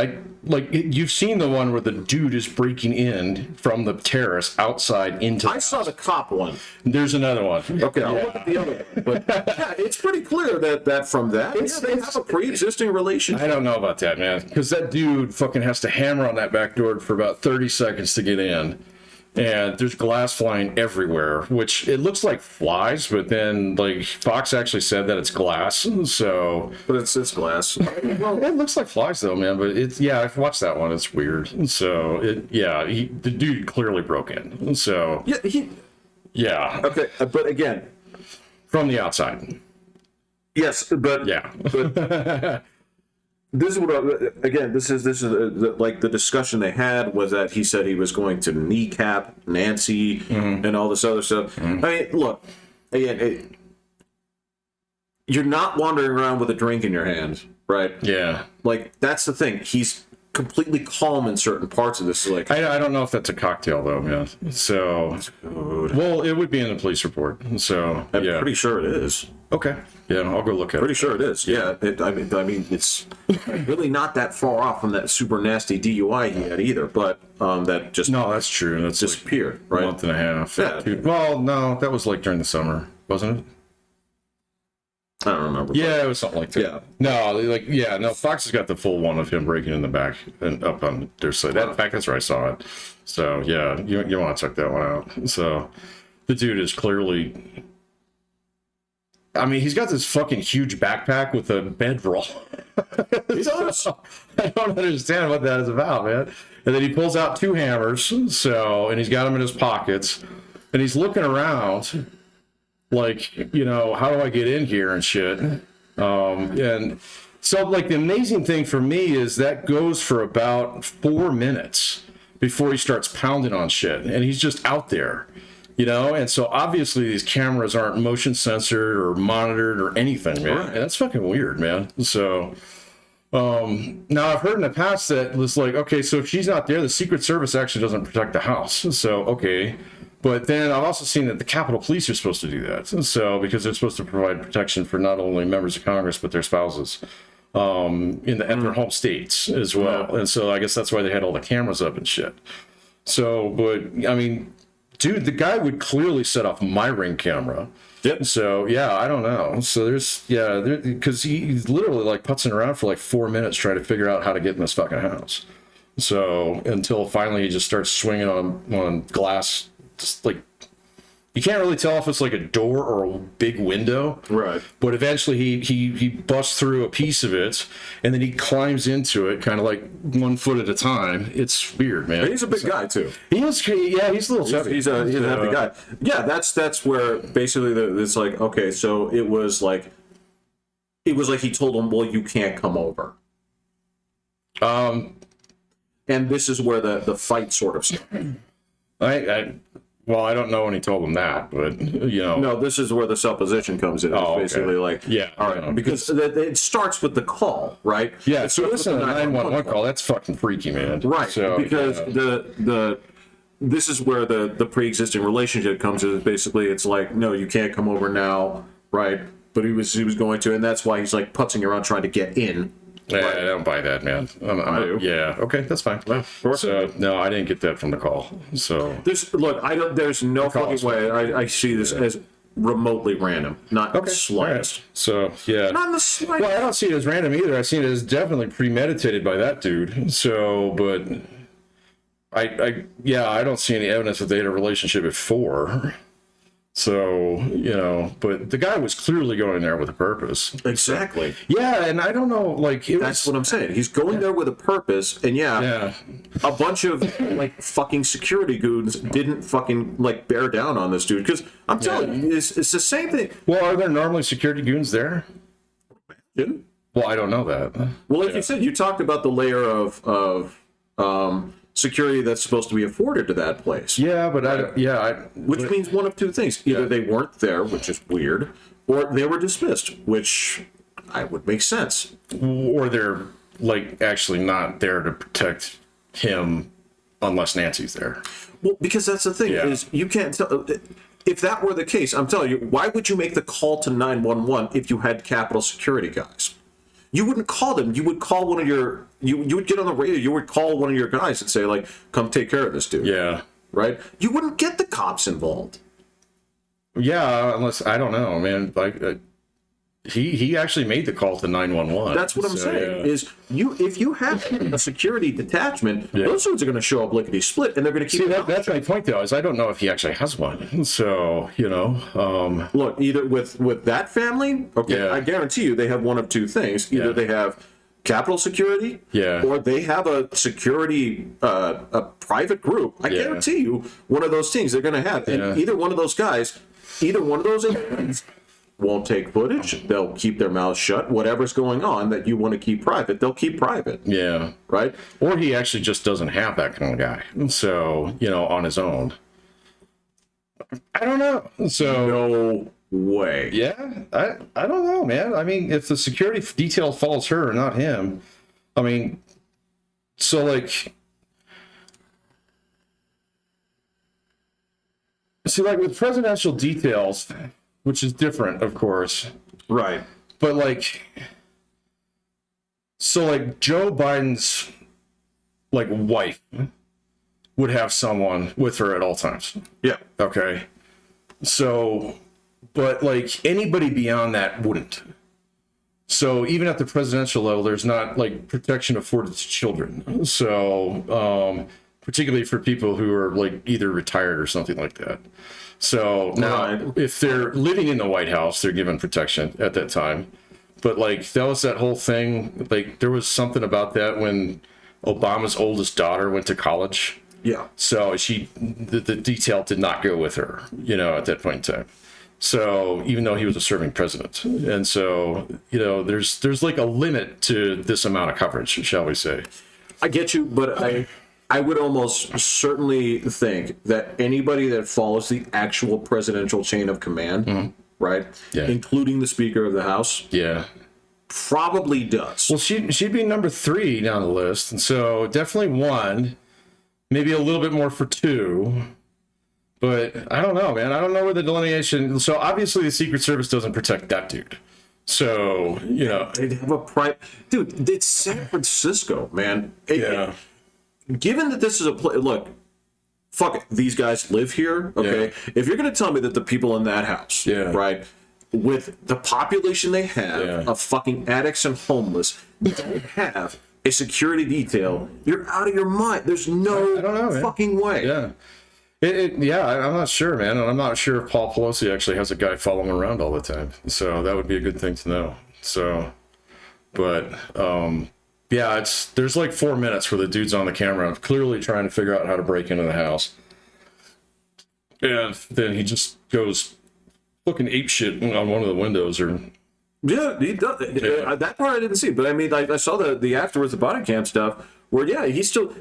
you've seen the one where the dude is breaking in from the terrace outside into. I saw the cop one. There's another one. Okay, I'll look at the other one. But yeah, it's pretty clear that from that, they have a pre-existing relationship. I don't know about that, man, because that dude fucking has to hammer on that back door for about 30 seconds to get in, and there's glass flying everywhere, which it looks like flies, but then like Fox actually said that it's glass, so. But it's glass. Well, it looks like flies though, man. But I've watched that one. It's weird. So the dude clearly broke in. So Yeah. Okay, but again, from the outside. yes, but Yeah. But this is like the discussion they had was that he said he was going to kneecap Nancy and all this other stuff. I mean, look, again, you're not wandering around with a drink in your hand, right? Yeah. Like that's the thing. He's completely calm in certain parts of this. Like I don't know if that's a cocktail though, man. So, well, it would be in the police report. So I'm pretty sure it is. Okay. Yeah, I'll go look at it. Pretty sure it is. Yeah. I mean, it's really not that far off from that super nasty DUI he had either. But that just No, that's true. That's disappeared, like right? a month and a half. Yeah. Well, no, that was like during the summer, wasn't it? I don't remember. Yeah, it was something like that. Yeah. No, Fox has got the full one of him breaking in the back and up on their side. In fact, that's where I saw it. So, yeah, you want to check that one out. So, the dude is clearly... I mean, he's got this fucking huge backpack with a bedroll. I don't understand what that is about, man. And then he pulls out 2 hammers, and he's got them in his pockets, and he's looking around... like, how do I get in here and shit? And so, like, the amazing thing for me is that goes for about 4 minutes before he starts pounding on shit. And he's just out there, And so, obviously, these cameras aren't motion censored or monitored or anything, man. And that's fucking weird, man. So, now I've heard in the past that it's like, okay, so if she's not there, the Secret Service actually doesn't protect the house. So, okay. But then I've also seen that the Capitol Police are supposed to do that. So, because they're supposed to provide protection for not only members of Congress, but their spouses in their home states as well. Yeah. And so I guess that's why they had all the cameras up and shit. So, but, I mean, dude, the guy would clearly set off my Ring camera. Yep. So, yeah, I don't know. So because he's literally like putzing around for like 4 minutes trying to figure out how to get in this fucking house. So until finally he just starts swinging on glass, just like you can't really tell if it's like a door or a big window. Right. But eventually he busts through a piece of it, and then he climbs into it, kind of like 1 foot at a time. It's weird, man. And he's a big guy too. He is, yeah, he's a little chubby. He's a heavy guy. Yeah, that's where basically it's like, okay, so it was like he told him, well, you can't come over. And this is where the fight sort of started. Well, I don't know when he told him that, but No, this is where the supposition comes in. It's basically like, yeah, all right, because it starts with the call, right? Yeah, so listen to the 911 call. That's fucking freaky, man. Right, so, because this is where the pre-existing relationship comes in. Basically, it's like, no, you can't come over now, right? But he was going to, and that's why he's like putzing around trying to get in. Yeah, I don't buy that, man. I do. Yeah, okay, that's fine. Well, of course. So, no, I didn't get that from the call. So There's no fucking way I see this as remotely random, not the slightest. Right. So yeah, Not in the slightest. well, I don't see it as random either. I see it as definitely premeditated by that dude. So, but I don't see any evidence that they had a relationship before. So, but the guy was clearly going there with a purpose. Exactly. Yeah, and I don't know, like That's what I'm saying. He's going there with a purpose, and yeah. a bunch of like fucking security goons didn't fucking like bear down on this dude, because I'm telling you, it's the same thing. Well, are there normally security goons there? Didn't? Well, I don't know that. Well, like you said, you talked about the layer of security that's supposed to be afforded to that place. Yeah, but Which means one of two things. Either they weren't there, which is weird, or they were dismissed, which I would make sense. or they're like actually not there to protect him unless Nancy's there. Well, because that's the thing, is you can't tell. If that were the case, I'm telling you, why would you make the call to 911 if you had Capitol security guys? You wouldn't call them. You would call one of your. You would get on the radio. You would call one of your guys and say, like, "Come take care of this dude." Yeah. Right. You wouldn't get the cops involved. Yeah, unless I don't know, man. Like he actually made the call to 911. That's what I'm saying. Is if you have a security detachment, those dudes are going to show up lickety split, and they're going to keep. See, that's my point, though. Is I don't know if he actually has one. So Look, either with that family, okay, I guarantee you they have one of two things. Either they have Capitol security, or they have a security, a private group. I guarantee you one of those things they're going to have, and either one of those guys, either one of those individuals won't take footage. They'll keep their mouths shut. Whatever's going on that you want to keep private, they'll keep private. Yeah. Right? Or he actually just doesn't have that kind of guy. So, on his own. I don't know. So no way. Yeah. I don't know, man. I mean, if the security detail follows her or not him, I mean, so like with presidential details, which is different, of course. Right. But Joe Biden's wife would have someone with her at all times. Yeah. Okay. So, but anybody beyond that wouldn't. So even at the presidential level, there's not protection afforded to children. So, particularly for people who are either retired or something like that. So now, if they're living in the White House, they're given protection at that time. But that was that whole thing. There was something about that when Obama's oldest daughter went to college. Yeah. So the detail did not go with her, at that point in time. So even though he was a serving president, and so there's a limit to this amount of coverage, shall we say? I get you, but I would almost certainly think that anybody that follows the actual presidential chain of command, right, including the Speaker of the House, probably does. Well, she'd be number 3 down the list, and so definitely 1, maybe a little bit more for 2. But I don't know, man. I don't know where the delineation. So obviously the Secret Service doesn't protect that dude. So they'd have a dude. It's San Francisco, man. Given that this is a look, fuck it, these guys live here, okay? If you're going to tell me that the people in that house, right, with the population they have of fucking addicts and homeless, don't have a security detail, you're out of your mind. There's no I don't know, man. fucking way. Yeah. I'm not sure, man. And I'm not sure if Paul Pelosi actually has a guy following him around all the time. So that would be a good thing to know. So, but, yeah, there's like 4 minutes where the dude's on the camera clearly trying to figure out how to break into the house. And then he just goes fucking ape shit on one of the windows or... Yeah, he does. Yeah. That part I didn't see, but I mean, I saw the afterwards, the body cam stuff, where yeah, he's still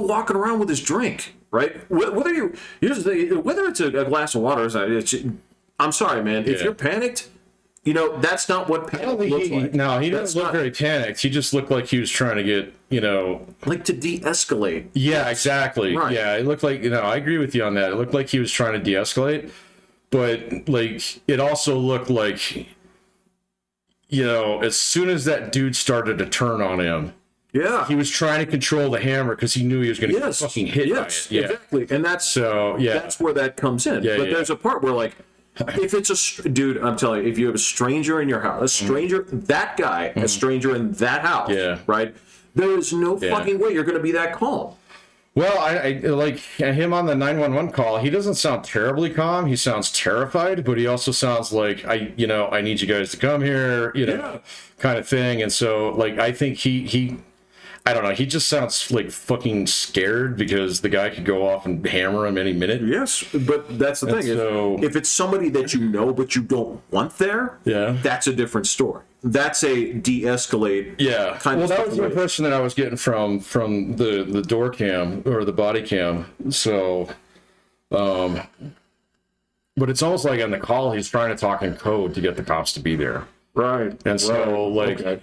walking around with his drink, right? Whether whether it's a glass of water or something, I'm sorry, man. If you're panicked, that's not what panic looks like. No, he doesn't look very panicked. He just looked like he was trying to get, like to de-escalate. Yeah, exactly. Right. Yeah, it looked like, I agree with you on that. It looked like he was trying to de-escalate. But, like, it also looked like, as soon as that dude started to turn on him, yeah, he was trying to control the hammer because he knew he was going to get fucking hit by it. Yeah, exactly. And that's where that comes in. Yeah, but there's a part where, like, if it's dude, I'm telling you, if you have a stranger in your house, a stranger in that house, right? There is no fucking way you're going to be that calm. Well, I like him on the 911 call. He doesn't sound terribly calm. He sounds terrified, but he also sounds like I need you guys to come here, kind of thing. And so, like, I think he I don't know. He just sounds like fucking scared because the guy could go off and hammer him any minute. Yes, but that's the thing. So, if it's somebody that you know but you don't want there, that's a different story. That's a de-escalate. Yeah. Kind of that was the impression that I was getting from the door cam or the body cam. So, but it's almost like on the call he's trying to talk in code to get the cops to be there. Right. And so,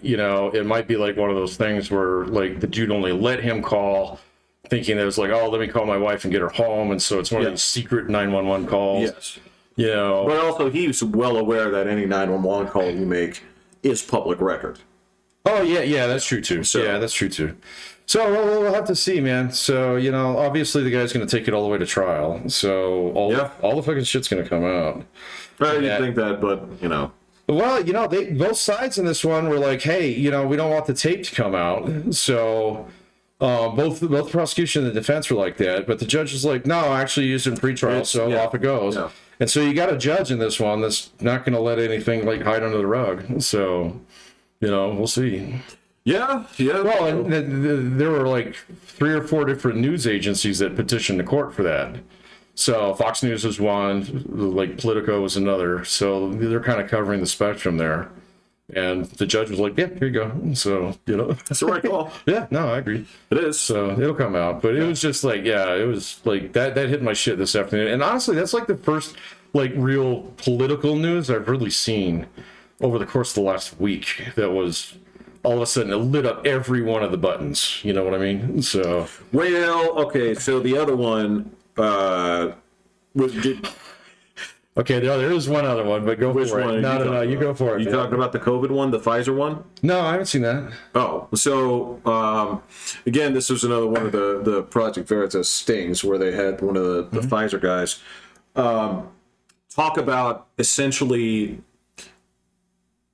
it might be like one of those things where, like, the dude only let him call, thinking that it was like, oh, let me call my wife and get her home. And so it's one of these secret 911 calls. Yes. But also, he's well aware that any 911 call you make is public record. Oh, yeah, that's true, too. So, yeah, that's true, too. So, we'll have to see, man. So, obviously the guy's going to take it all the way to trial. So, all the fucking shit's going to come out. I didn't think that, but, Well, both sides in this one were like, hey, we don't want the tape to come out. So both the prosecution and the defense were like that. But the judge was like, no, actually used in pretrial, so off it goes. Yeah. And so you got a judge in this one that's not going to let anything like hide under the rug. So, we'll see. Yeah. Well, and there were like 3 or 4 different news agencies that petitioned the court for that. So Fox News was one, like Politico was another. So they're kind of covering the spectrum there. And the judge was like, yeah, here you go. So, That's the right call. Yeah, no, I agree. It is. So it'll come out. But it was just like, it was like that hit my shit this afternoon. And honestly, that's like the first like real political news I've really seen over the course of the last week that was all of a sudden it lit up every one of the buttons. You know what I mean? So. Well, okay. So the other one, Okay, there is one other one, but go for it. No, you go for it. You talking about the COVID one, the Pfizer one? No, I haven't seen that. Oh, so again, this was another one of the Project Veritas stings where they had one of the Pfizer guys talk about essentially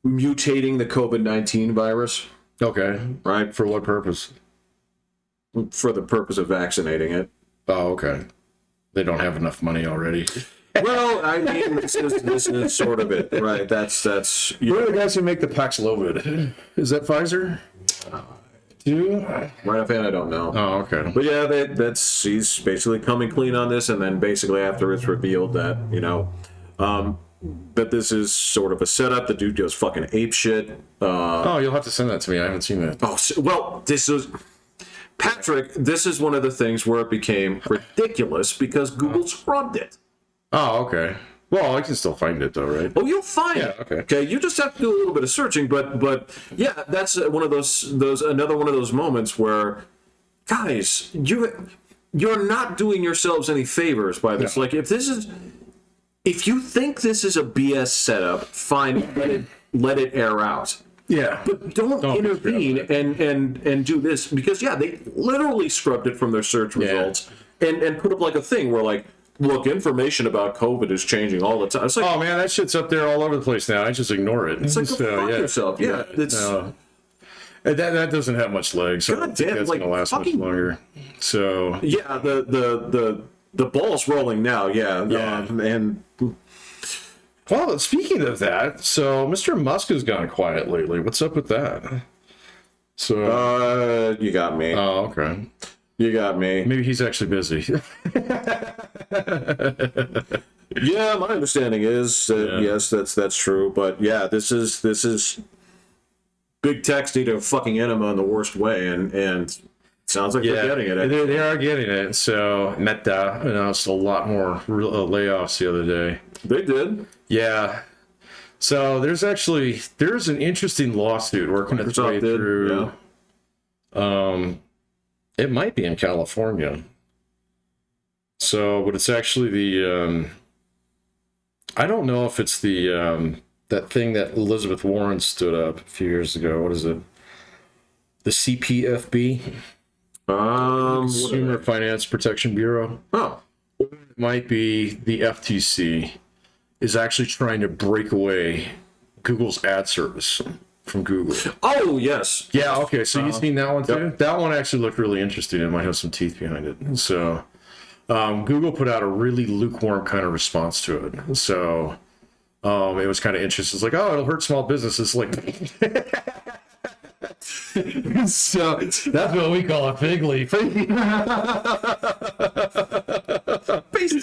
mutating the COVID-19 virus. Okay. Right? For what purpose? For the purpose of vaccinating it. Oh, okay. They don't have enough money already. Well, I mean, this is sort of it, right? That's. Who are the guys who make the Paxlovid? Is that Pfizer? Right offhand, I don't know. Oh, okay. But yeah, he's basically coming clean on this, and then basically after it's revealed that that this is sort of a setup. The dude goes fucking ape shit. You'll have to send that to me. I haven't seen that. Oh, well, this is. Patrick, this is one of the things where it became ridiculous because Google scrubbed it. Oh, okay. Well, I can still find it though, right? Oh, you'll find it. Okay. You just have to do a little bit of searching, but yeah, that's one of those another one of those moments where, guys, you're not doing yourselves any favors by this. No. Like if you think this is a BS setup, fine, let it air out. Yeah. But don't intervene and do this because they literally scrubbed it from their search results and put up like a thing where like, look, information about COVID is changing all the time. It's like, oh man, that shit's up there all over the place now. I just ignore it. It's like, fuck yourself. Yeah. That doesn't have much legs. So I don't think damn, that's like, gonna last fucking- much longer. So Yeah, the ball's rolling now. Yeah, Yeah. And well, speaking of that, so Mr. Musk has gone quiet lately. What's up with that? So you got me. oh, okay. You got me. Maybe he's actually busy. Yeah, my understanding is yes, that's true. But yeah, this is big tech's need a fucking enema in the worst way, and it sounds like they're getting it. They are getting it. So Meta announced a lot more layoffs the other day. They did. Yeah. So there's an interesting lawsuit working its way Microsoft did, through. It might be in California. So, but it's actually the I don't know if it's the that thing that Elizabeth Warren stood up a few years ago. What is it? The CPFB, Consumer Finance Protection Bureau. Oh, It might be the FTC is actually trying to break away Google's ad service from Google. oh yes. Yeah, okay, so you've seen that one too? Yep. That one actually looked really interesting. It might have some teeth behind it. So Google put out a really lukewarm kind of response to it. So it was kind of interesting. It's like, oh, it'll hurt small businesses. Like, so that's what we call a fig leaf. Based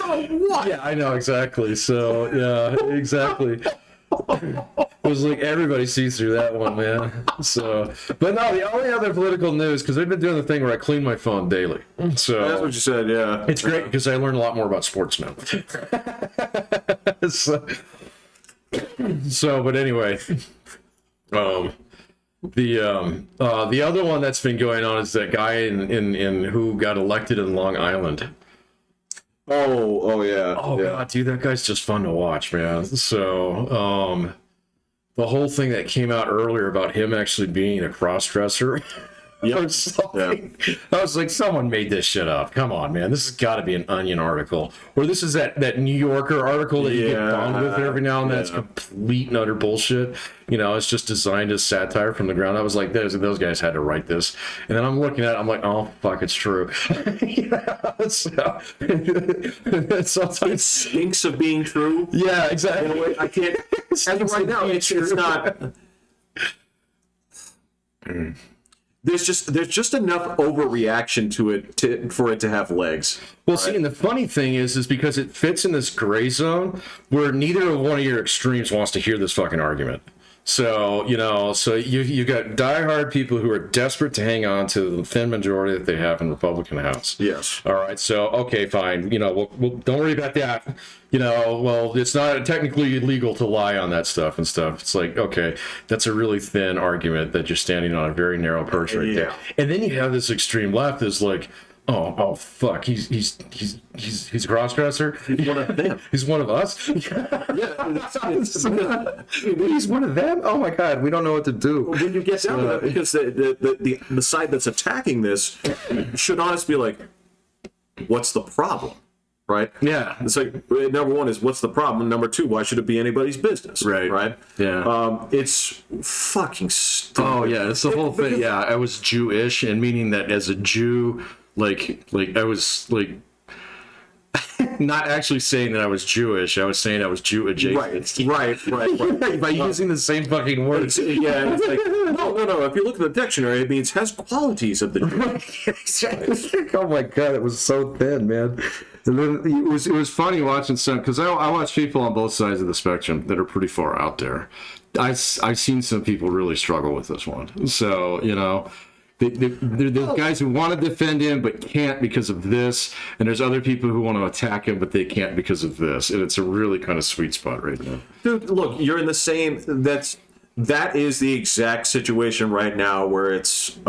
on what? Yeah, I know, exactly. So, yeah, exactly. It was like everybody sees through that one, man. So, but no, the only other political news, because I've been doing the thing where I clean my phone daily. So That's what you said. Yeah, it's great because I learn a lot more about sports now. But anyway, the other one that's been going on is that guy in who got elected in Long Island. Oh yeah. Oh yeah. god, dude, that guy's just fun to watch, man. So, the whole thing that came out earlier about him actually being a cross-dresser or something. Yeah. I was like, someone made this shit up. Come on, man. This has got to be an Onion article. Or this is that New Yorker article that you get bombed with every now and then. It's complete and utter bullshit. You know, it's just designed as satire from the ground. I was like, those guys had to write this. And then I'm looking at it, I'm like, oh, fuck, it's true. Sometimes It stinks of being true. yeah, exactly. In a way, I can't. As of right now, it's not. There's just enough overreaction to it for it to have legs. Well, see, and the funny thing is because it fits in this gray zone where neither of one of your extremes wants to hear this fucking argument. So, you know, you've got diehard people who are desperate to hang on to the thin majority that they have in the Republican House. Yes. All right. So, okay, fine. You know, we'll don't worry about that. You know, well, it's not technically illegal to lie on that stuff and stuff. It's like, okay, that's a really thin argument that you're standing on a very narrow perch right there. And then you have this extreme left is like, oh fuck, he's a cross-dresser. He's one of them. He's one of us. He's one of them. Oh my god, we don't know what to do. When you get down to that, because the side that's attacking this should honestly be like, what's the problem? Right? Yeah. It's like, number one is, what's the problem? Number two, why should it be anybody's business? Right. Yeah. It's fucking stupid. Oh yeah, it's the whole thing. Yeah, I was Jewish, and meaning that as a Jew, like I was like not actually saying that I was Jewish. I was saying I was Jew adjacent. Right. By using the same fucking words. Yeah, it's like, no. If you look at the dictionary, it means has qualities of the Jew. Oh my god, it was so thin, man. And then it was funny watching some, because I watch people on both sides of the spectrum that are pretty far out there. I've seen some people really struggle with this one. So, you know, there's guys who want to defend him but can't because of this, and there's other people who want to attack him but they can't because of this, and it's a really kind of sweet spot right now. Dude, look, you're in the same. That is the exact situation right now where it's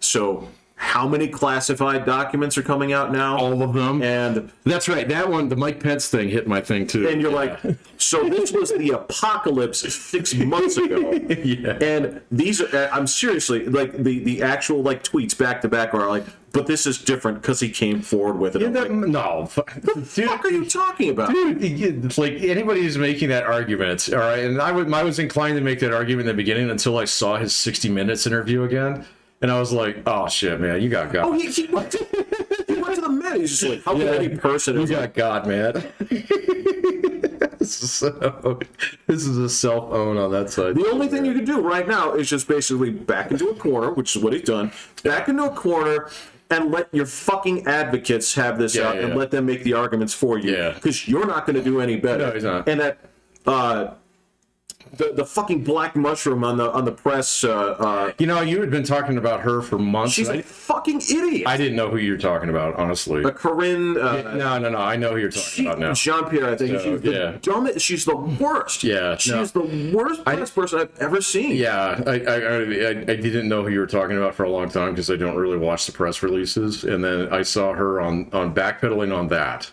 so how many classified documents are coming out now? All of them. And That's right. That one, the Mike Pence thing hit my thing too. and you're like, so this was the apocalypse 6 months ago. Yeah. And these are, I'm seriously, like, the actual, like, tweets back to back are like, but this is different because he came forward with it. I'm like, No. Dude, what are you talking about? dude, it's like anybody who's making that argument, all right, and I was inclined to make that argument in the beginning until I saw his 60 Minutes interview again, and I was like, oh shit, man, you got God. Oh, he went to the Met. He's just like, how can any person... You got God, man. So, this is a self-own on that side. The only thing you can do right now is just basically back into a corner, which is what he's done, back into a corner and let your fucking advocates have this out and let them make the arguments for you. Yeah. Because you're not going to do any better. No, he's not. And that the fucking black mushroom on the press. You know, you had been talking about her for months. She's a fucking idiot. I didn't know who you were talking about, honestly. Corinne. No. I know who you're talking about now. Jean-Pierre, I think. So, She's the dumbest. She's the worst. Yeah, She's the worst press person I've ever seen. Yeah, I didn't know who you were talking about for a long time because I don't really watch the press releases. And then I saw her on backpedaling on that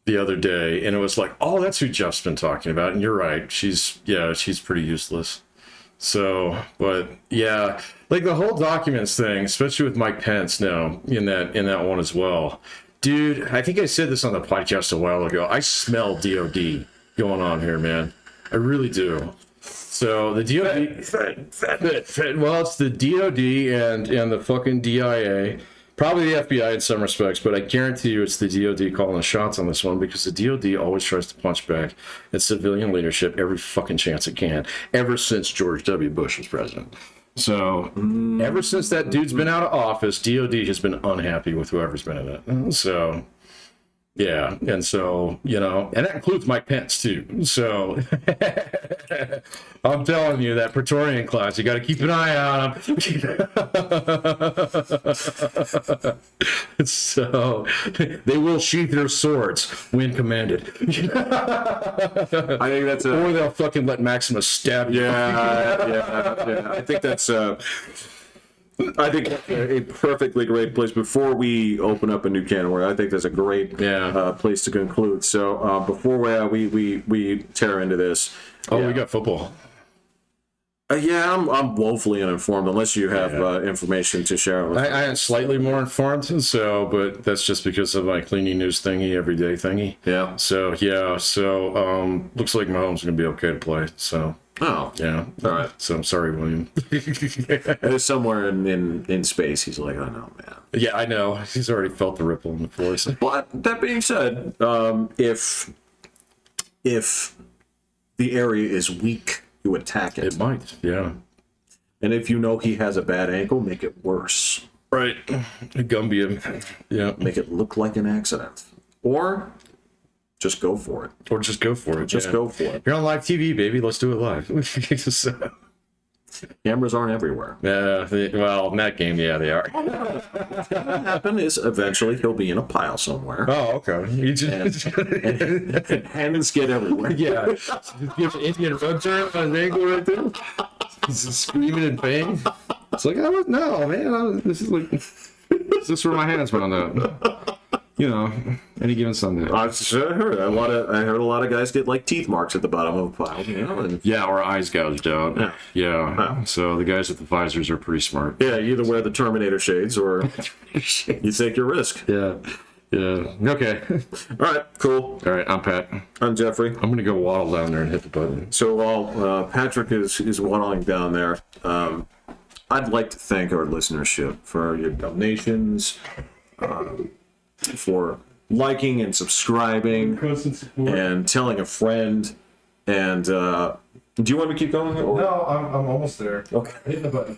the other day, and it was like, oh, that's who Jeff's been talking about. And you're right, she's pretty useless. So, but yeah, like the whole documents thing, especially with Mike Pence now in that one as well. Dude, I think I said this on the podcast a while ago. I smell DOD going on here, man. I really do. So the DOD, well, it's the DOD and the fucking DIA. Probably the FBI in some respects, but I guarantee you it's the DOD calling the shots on this one because the DOD always tries to punch back at civilian leadership every fucking chance it can, ever since George W. Bush was president. So ever since that dude's been out of office, DOD has been unhappy with whoever's been in it. So, yeah, and so, you know, and that includes Mike Pence too. So I'm telling you, that Praetorian class, you got to keep an eye on them. So they will sheath their swords when commanded. I think that's or they'll fucking let Maximus stab you. Yeah. I think that's a perfectly great place before we open up a new can of worms. I think that's a great place to conclude. So before we tear into this, we got football. I'm woefully uninformed unless you have information to share with me. I am slightly more informed, but that's just because of my cleaning news thingy, everyday thingy. Yeah. So looks like Mahomes is gonna be okay to play. So. Oh. Yeah. All right. So I'm sorry, William. There's somewhere in space. He's like, oh no, man. Yeah, I know. He's already felt the ripple in the force. But that being said, if the area is weak, you attack it. It might, yeah. And if you know he has a bad ankle, make it worse. Right. Gumby, yeah. Make it look like an accident. Or just go for it. Or just go for it. Just go for it. You're on live TV, baby. Let's do it live. So, cameras aren't everywhere. Well, in that game, yeah, they are. What's going to happen is eventually he'll be in a pile somewhere. Oh, okay. You just And hands get everywhere. yeah. Give an Indian rug turn on his ankle right there. He's just screaming in pain. It's like, no, man. This is like, this is where my hands went on that. You know, any given Sunday. I heard a lot of guys get like teeth marks at the bottom of a pile. You know, and Yeah, or eyes gouged out. Yeah. So the guys with the visors are pretty smart. yeah, you either wear the Terminator shades or you take your risk. Yeah. Okay. All right, cool. All right, I'm Pat. I'm Jeffrey. I'm gonna go waddle down there and hit the button. So while Patrick is waddling down there, I'd like to thank our listenership for your donations, for liking and subscribing, and telling a friend. And do you want me to keep going? Or? No, I'm almost there. Okay. Hitting the button.